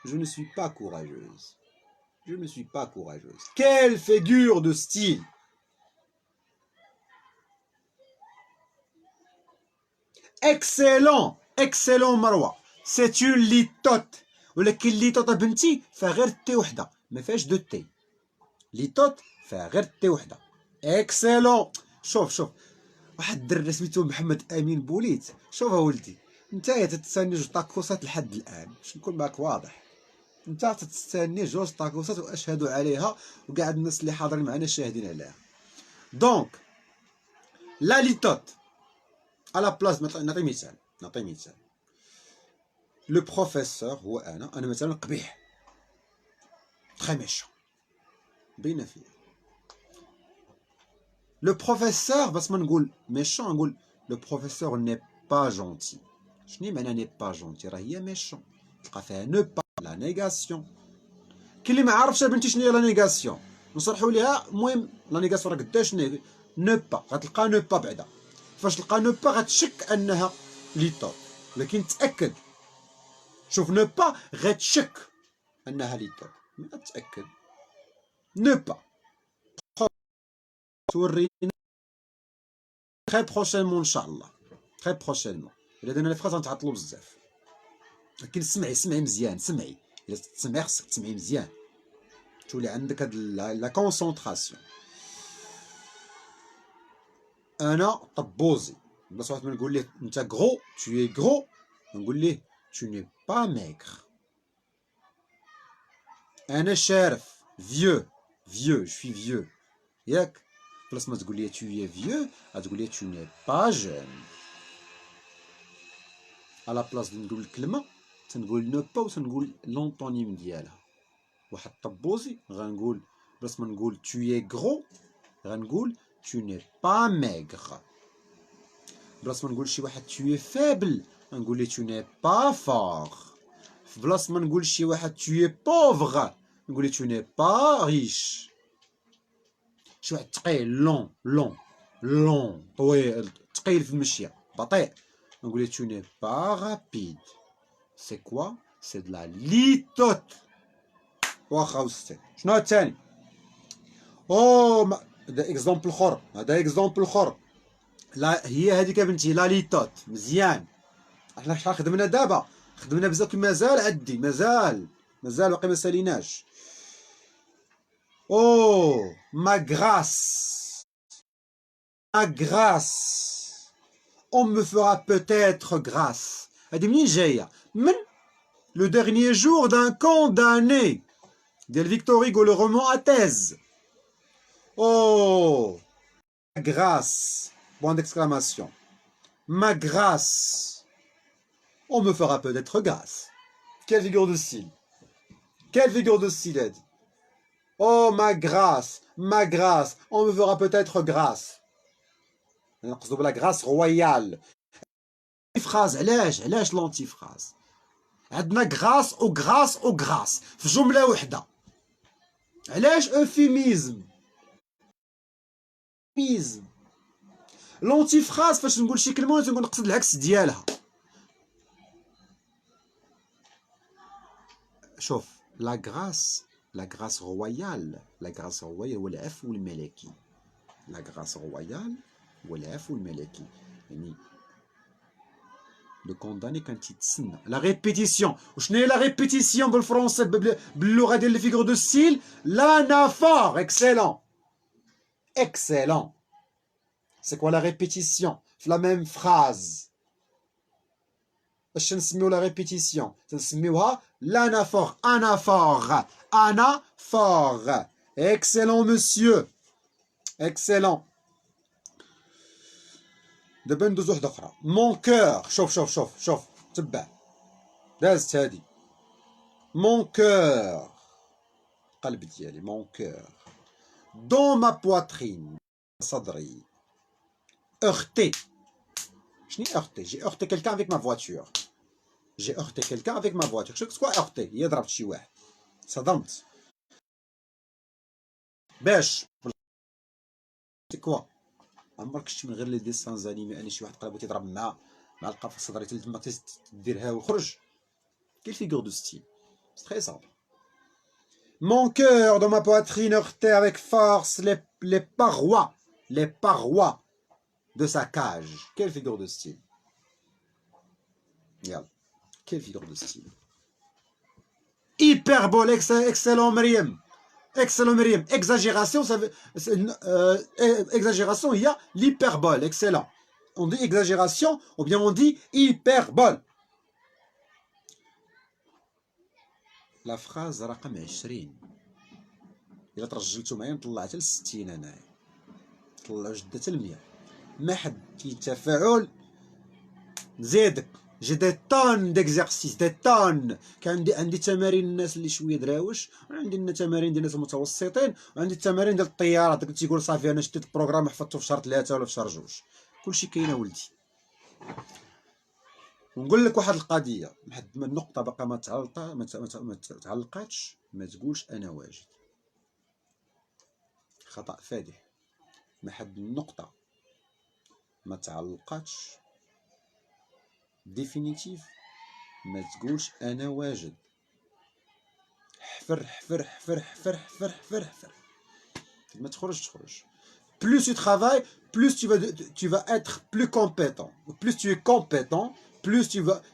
Speaker 1: je ne suis pas courageuse. Quelle figure de style! Excellent مروة. C'est une litote. ولكن الليطوطة بنتي فيها غير تي وحدة، ما فيهاش دو تي. ليطوط فيها غير تي وحدة. اكسيلون. شوف واحد الدري سميتو محمد امين بوليت. شوف ولدي، نتايا تتساني جوج طاكوسات لحد الان باش نكون معاك واضح. نتا تتساني جوج طاكوسات واشهد عليها، وكاع الناس اللي حاضرين معنا شاهدين عليها. دونك لا ليطوط على بلاص. نعطي مثال. لو بروفيسور هو انا مثلا قبيح تري ميشون بينا فيا. لو بروفيسور بس ما نقول ميشون نقول لو بروفيسور ني با جونتي. شنو معنى ني با جونتي؟ راه هي ميشون، تلقى فيها نو با لا نيغاسيون. كاين اللي ما عارفش بنتي شنو هي لا نيغاسيون نصرحوا ليها. المهم لا نيغاسيون راه قداش نو با، غتلقى نو با بعدا. فاش تلقى نو با غتشك انها ليطوط، ولكن تاكد. شوف نو با غتشك انها ليطوط، ما تاكد. نو با تورينا تري بروشينمون ان شاء الله. تري بروشينمون. الا درنا لي فراز غنتعطلوا بزاف، لكن سمعي مزيان. الا تسمعي خصك تسمعي مزيان، تولي عندك هاد لا كونسونطراسيون. انا طبوزي، بلاص واحد ما نقول ليه انت غرو tu es gros، نقول ليه tu n'es pas maigre. انا شارف vieux je suis vieux، ياك؟ بلاص ما تقول لي tu es vieux غتقول لي tu n'es pas jeune. على بلاص نقول الكلمه تنقول نو با وتنقول لونطونيم ديالها. واحد طبوزي غنقول بلاص ما نقول tu es gros غنقول tu n'es pas maigre. بلاص ما نقول شي واحد tu es faible غنقول ليه tu n'es pas fort. في بلاص ما نقول شي واحد tu es pauvre نقول ليه tu n'es pas riche. شي واحد ثقيل لون طويل ثقيل في المشيه بطيء نقول ليه tu n'es pas rapide. C'est quoi? C'est de la litote. واخا وستين. شنو هاد الثاني؟ هذا اكزومبل اخر. لا هي هذيك بنتي لا ليطوط. مزيان. احنا شحال خدمنا دابا؟ خدمنا بزاف. مازال عندي مازال باقي ما ساليناش. ما grâce. On me fera peut-être grâce. هذه منين جايه؟ من le dernier jour d'un condamné ديال فيكتور هيغو le roman à thèse. Grâce. Point d'exclamation. Ma grâce. On me fera peut-être grâce. Quelle figure de style. Ed. Ma grâce. On me fera peut-être grâce. نقصدوا بلا grâce royale. phrase علاش لونتي phrase. عندنا grâce و grâce في جملة وحدة. علاش euphémisme. لونتي فراز فاش نقول شي كلمه تنقول نقصد العكس ديالها. شوف la grâce royale هو العفو الملكي. La grâce royale هو العفو الملكي. يعني le condamné quand يتسنى. La répétition. وشنو هي la répétition بالفرنسي باللغة ديال les figures de style؟ l'anaphore. Excellent. Excellent. C'est quoi la répétition في la même phrase؟ اش نسميو la répétition؟ نسميوها l'anaphore. Anaphore. Anaphore. Excellent monsieur. Excellent. دابا ندوز وحده اخرى. Mon cœur. شوف تبع دازت هادي. Mon cœur. قلب ديالي. Mon cœur. Dans ma poitrine. صدري. Heurté. شنو heurté؟ J'ai heurté quelqu'un avec ma voiture. J'ai heurté quelqu'un avec ma voiture. شو كوا heurté؟ هي ضربت شي واحد. صدمت. باش سي كوا؟ عمرك شتي من غير لي ديسان انيمي ان شي واحد قلبو تيضرب مع القفص الصدري تما تديرها وخرج. كيل فيغور دو ستيل. سي تري سامبل. Mon cœur dans ma poitrine heurtait avec force les parois de sa cage. Quelle figure de style. Regarde. Quelle figure de style. Hyperbole. Excellent Myriam. Excellent Myriam. Exagération, ça veut, exagération, il y a l'hyperbole. Excellent. On dit exagération ou bien on dit hyperbole. La phrase رقم 20 إلا ترجلتو معايا نطلع حتى ل60 أنايا. طلعو جدة حتى ل100. ما حد كيتفاعل نزيدك. جي دي طون ديكزارسيس دي طون. كان عندي تمارين الناس اللي شويه دراوش، وعندي تمارين ديال الناس المتوسطين، وعندي التمارين ديال الطيارات داك تيقول صافي انا شديت البروغرام حفظته في شهر 3 ولا في شهر 2. كلشي كاين ولدي. ونقول لك واحد القضيه، لحد ما النقطه باقا ما تعلقاتش، ما تقولش انا واجد. خطا فادح. ما حد النقطه ما تعلقاتش ديفينيتيف ما تقولش انا واجد. حفر حفر حفر حفر حفر حفر حفر ما تخرج. Plus tu travailles, plus tu vas être plus compétent. Plus tu es compétent, plus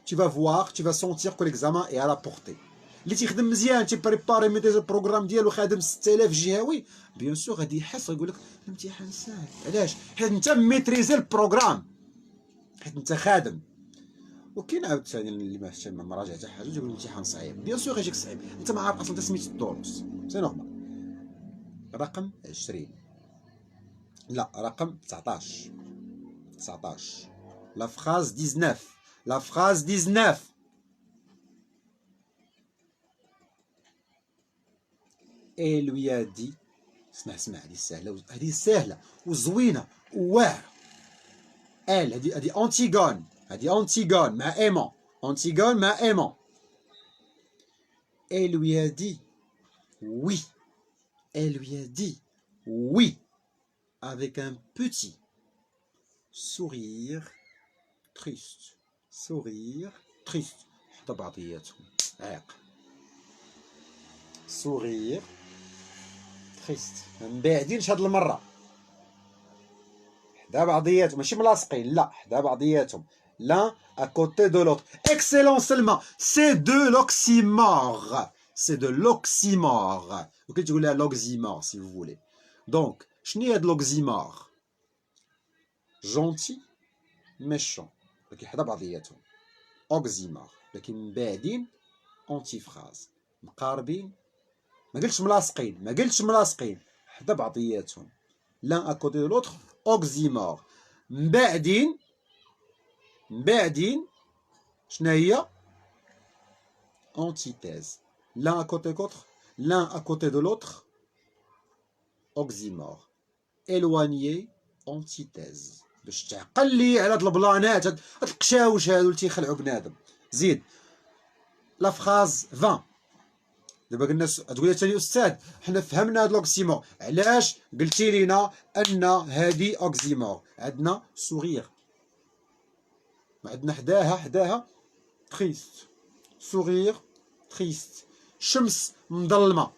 Speaker 1: tu vas voir, tu vas sentir que l'examen est à la portée. اللي تيخدم مزيان تيبريباري ميديز البروغرام ديالو خادم 6000 جهوي، بيان سور غادي يحس ويقول لك الامتحان ساهل. علاش؟ حيت انت ميتريزي البروغرام، حيت انت خادم. وكاين عاوتاني اللي ما اهتم مراجعه حتى حاجه تقول الامتحان صعيب. بيان سور غيجيك صعيب، انت ما عارف اصلا انت سميت الدروس. سي نورمال. رقم 20 لا رقم 19 لا فراز 19 لا فراز 19 اي لوي ا دي. اسمع هذه سهله وزوينه وواعره. هذه انتيغون مع ايمون. انتيغون مع ايمون. Elle lui a dit oui. Elle lui a dit oui avec un petit sourire triste. Sourire triste. حتى بعضياتهم عاق. Sourire triste. مبعدينش هاد المرة. حدا بعضياتهم ماشي ملاصقين، لا حدا بعضياتهم. L'un à côté de l'autre. Excellent Selma. C'est de l'oxymore. C'est de l'oxymore. Ok, tu voulais l'oxymore si vous voulez. Donc, je n'ai de l'oxymore. Gentil, méchant. Ok, حدا بعضياتهم. Oxymore. لكن بعدين antiphrase. مقاربين. ما قلتش ملاصقين. حدا بعضياتهم. L'un à côté de l'autre. Oxymore. بعدين شنو هي؟ antithèse. L'un à côté de l'autre. Oxymore. éloigné antithèse. باش تعقل لي على هاد البلانات هاد القشاوش هادو اللي تيخلعوا بنادم. زيد لا فراز 20. دابا قلنا تقول لي ثاني استاذ حنا فهمنا هاد لوكسيمور، علاش قلتي لينا ان هادي اوكسيمور؟ عندنا سوغير، عندنا حداها تريست. سوغير تريست. الشمس مظلمه.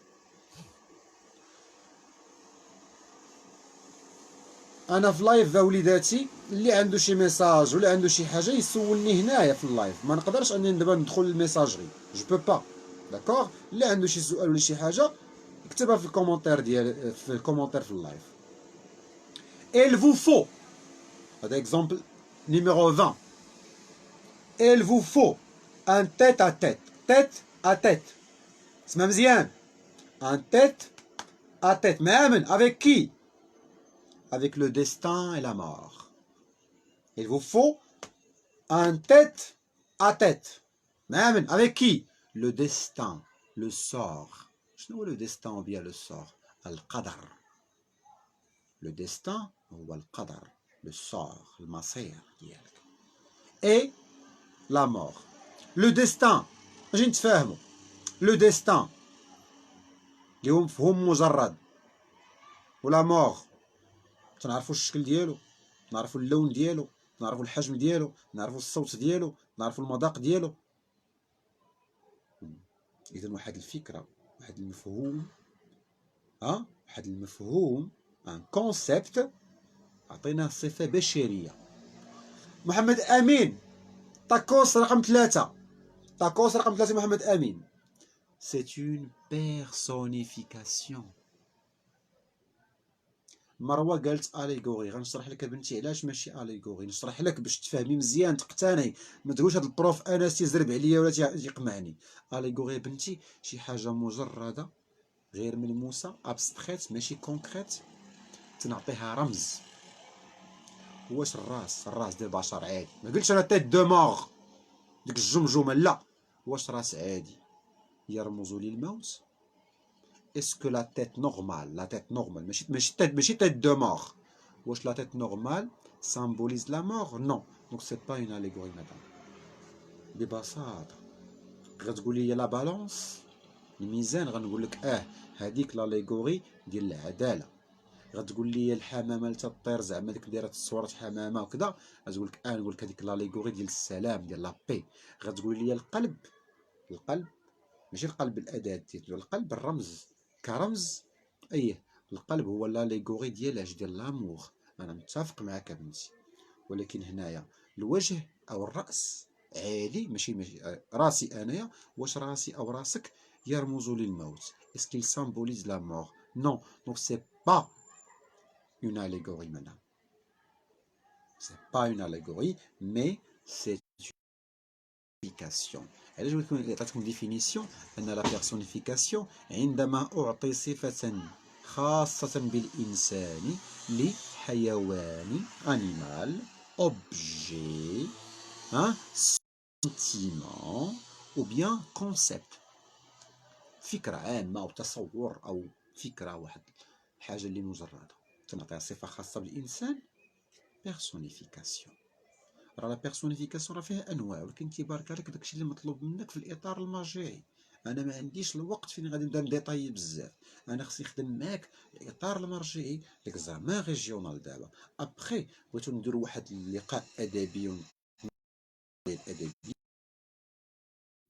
Speaker 1: انا في لايف وليداتي اللي عنده شي ميساج ولا عنده شي حاجه يسولني هنايا في اللايف، ما نقدرش انني دابا ندخل للميساجري، جو بو با. داكوغ، اللي عنده شي سؤال ولا شي حاجه يكتبها في الكومونتير ديال في الكومونتير في اللايف. Il vous faut, هذا اكزومبل نيميرو 20. Il vous faut un tête à tête. Tête à tête. اسمها مزيان. Un tête à tête. Mais من avec qui? Avec le destin et la mort. Il vous faut un tête à tête. Mais من avec qui? Le destin, le sort. شنو هو le destin ou bien le sort? القدر. Le destin هو القدر. Le sort, المصير ديالك. Et la mort. Le destin. باش نتفاهموا. Le destin اللي هو مفهوم مجرد، ولا مور تنعرفوا الشكل ديالو، نعرفوا اللون ديالو، نعرفوا الحجم ديالو، نعرفوا الصوت ديالو، نعرفوا المذاق ديالو. اذا واحد الفكره، واحد المفهوم، واحد المفهوم، ان كونسيبت عطيناه صفه بشريه. محمد امين تاكوس رقم 3. تاكوس رقم 3 محمد امين. C'est une personnification. مروه قالت اليغوري. غنشرح لك بنتي علاش ماشي اليغوري، نشرح لك باش تفهمي مزيان تقتنعي، ما تقولش هذا البروف انس تيزرب عليا ولا تيقمعني. اليغوري بنتي شي حاجه مجرده غير ملموسه، ابستريت ماشي كونكريت، تنعطيها رمز. واش الراس ديال البشر عادي؟ ما قلتش انا تيت دو مور ديك الجمجمه، لا. واش راس عادي يرمز للموت؟ Est-ce que la tête normale, ماشي tête de mort, واش la tête normale symbolise la mort? Non. Donc c'est pas une allégorie madame. ببساطة غتقول لي لا بالونس، الميزان، غنقول لك هذيك لاليغوري ديال العدالة. غتقول لي الحمامة اللي تطير زعما ديك دايرة صورة حمامة وكذا، غتقول لك نقول لك هذيك لاليغوري ديال السلام، ديال لا بي. غتقول لي القلب ماشي القلب الأداة ديال القلب، الرمز كرمز. القلب هو لاليغوري ديال لامور. انا متفق معك بنتي، ولكن هنايا الوجه او الراس عالي، ماشي راسي انايا. واش راسي او راسك يرمز للموت؟ اسكيل سامبوليز لا مور؟ نو. دونك سي با اون اليغوري مدام، سي با اون اليغوري، مي سي علاش عطيتكم ديفينيسيون؟ ان لا بيرسونيفيكاسيون عندما اعطي صفه خاصه بالانسان لحيوان، انيمال، اوبجي، سنتيمون او بيان كونسيبت، فكره عامه او تصور او فكره، واحد الحاجه اللي مجرده تنعطيها صفه خاصه بالانسان، بيرسونيفيكاسيون. راه لا بيرسونيفيكاسيون راه فيها انواع، ولكن تيبارك عليك داكشي اللي مطلوب منك في الاطار المرجعي. انا ما عنديش الوقت فين غادي نبدا نديطاي بزاف، انا خصني نخدم معاك الاطار المرجعي، ليكزامان ريجيونال. دابا ابخي بغيتو نديرو واحد اللقاء ادبي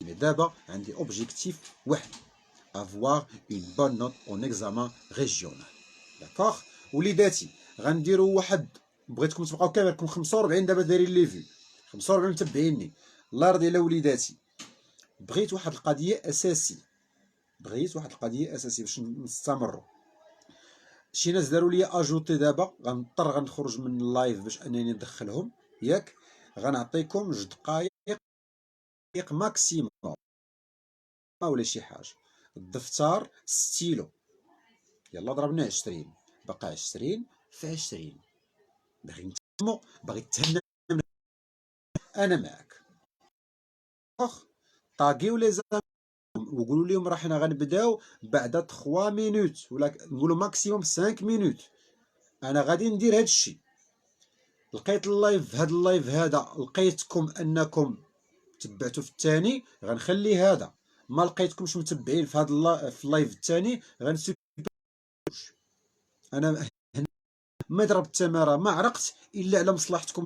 Speaker 1: مي دابا عندي اوبجيكتيف واحد، افوار اون بون نوت اون اكزامان ريجيونال. داكوغ وليداتي، غنديرو واحد، بغيتكم تبقاو كاملكم 45 دابا دايرين لي فيو، 45 متبعيني. الله يرضي على وليداتي، بغيت واحد القضيه اساسيه باش نستمروا. شي ناس داروا لي اجوتي، دابا غنضطر غنخرج من اللايف باش انني ندخلهم، ياك غنعطيكم 2 دقائق ماكسيموم ولا شي حاجه. الدفتر، ستيلو، يلا ضربنا 20، بقى 20 في 20. باغي نتمو، باغي تهنى، انا معاك. طاقيو لي زامي وقولوا لهم راه حنا غنبداو بعد 3 مينوت، ولا نقولوا ماكسيموم 5 مينوت. انا غادي ندير هاد الشيء. لقيت اللايف، هاد اللايف هذا لقيتكم انكم تبعتوا في الثاني، غنخلي هذا. ما لقيتكمش متبعين في هذا في اللايف الثاني، غنسيب. انا ما ضربت التماره، ما عرقت الا على مصلحتكم،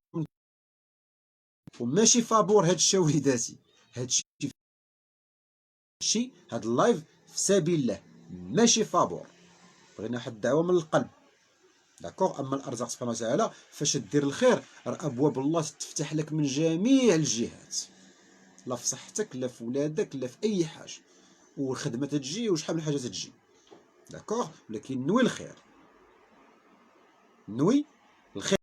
Speaker 1: وماشي فابور هاد الشيء وليداتي، هاد الشيء ماشي هاد اللايف في سبيل الله، ماشي فابور، بغينا واحد الدعوه من القلب. داكوغ. اما الارزاق سبحانه وتعالى فاش دير الخير راه ابواب الله تفتح لك من جميع الجهات، لا في صحتك لا في ولادك لا في اي حاجه، والخدمه تجي وشحال من حاجه تجي. داكوغ. ولكن نوي الخير، نوي الخير.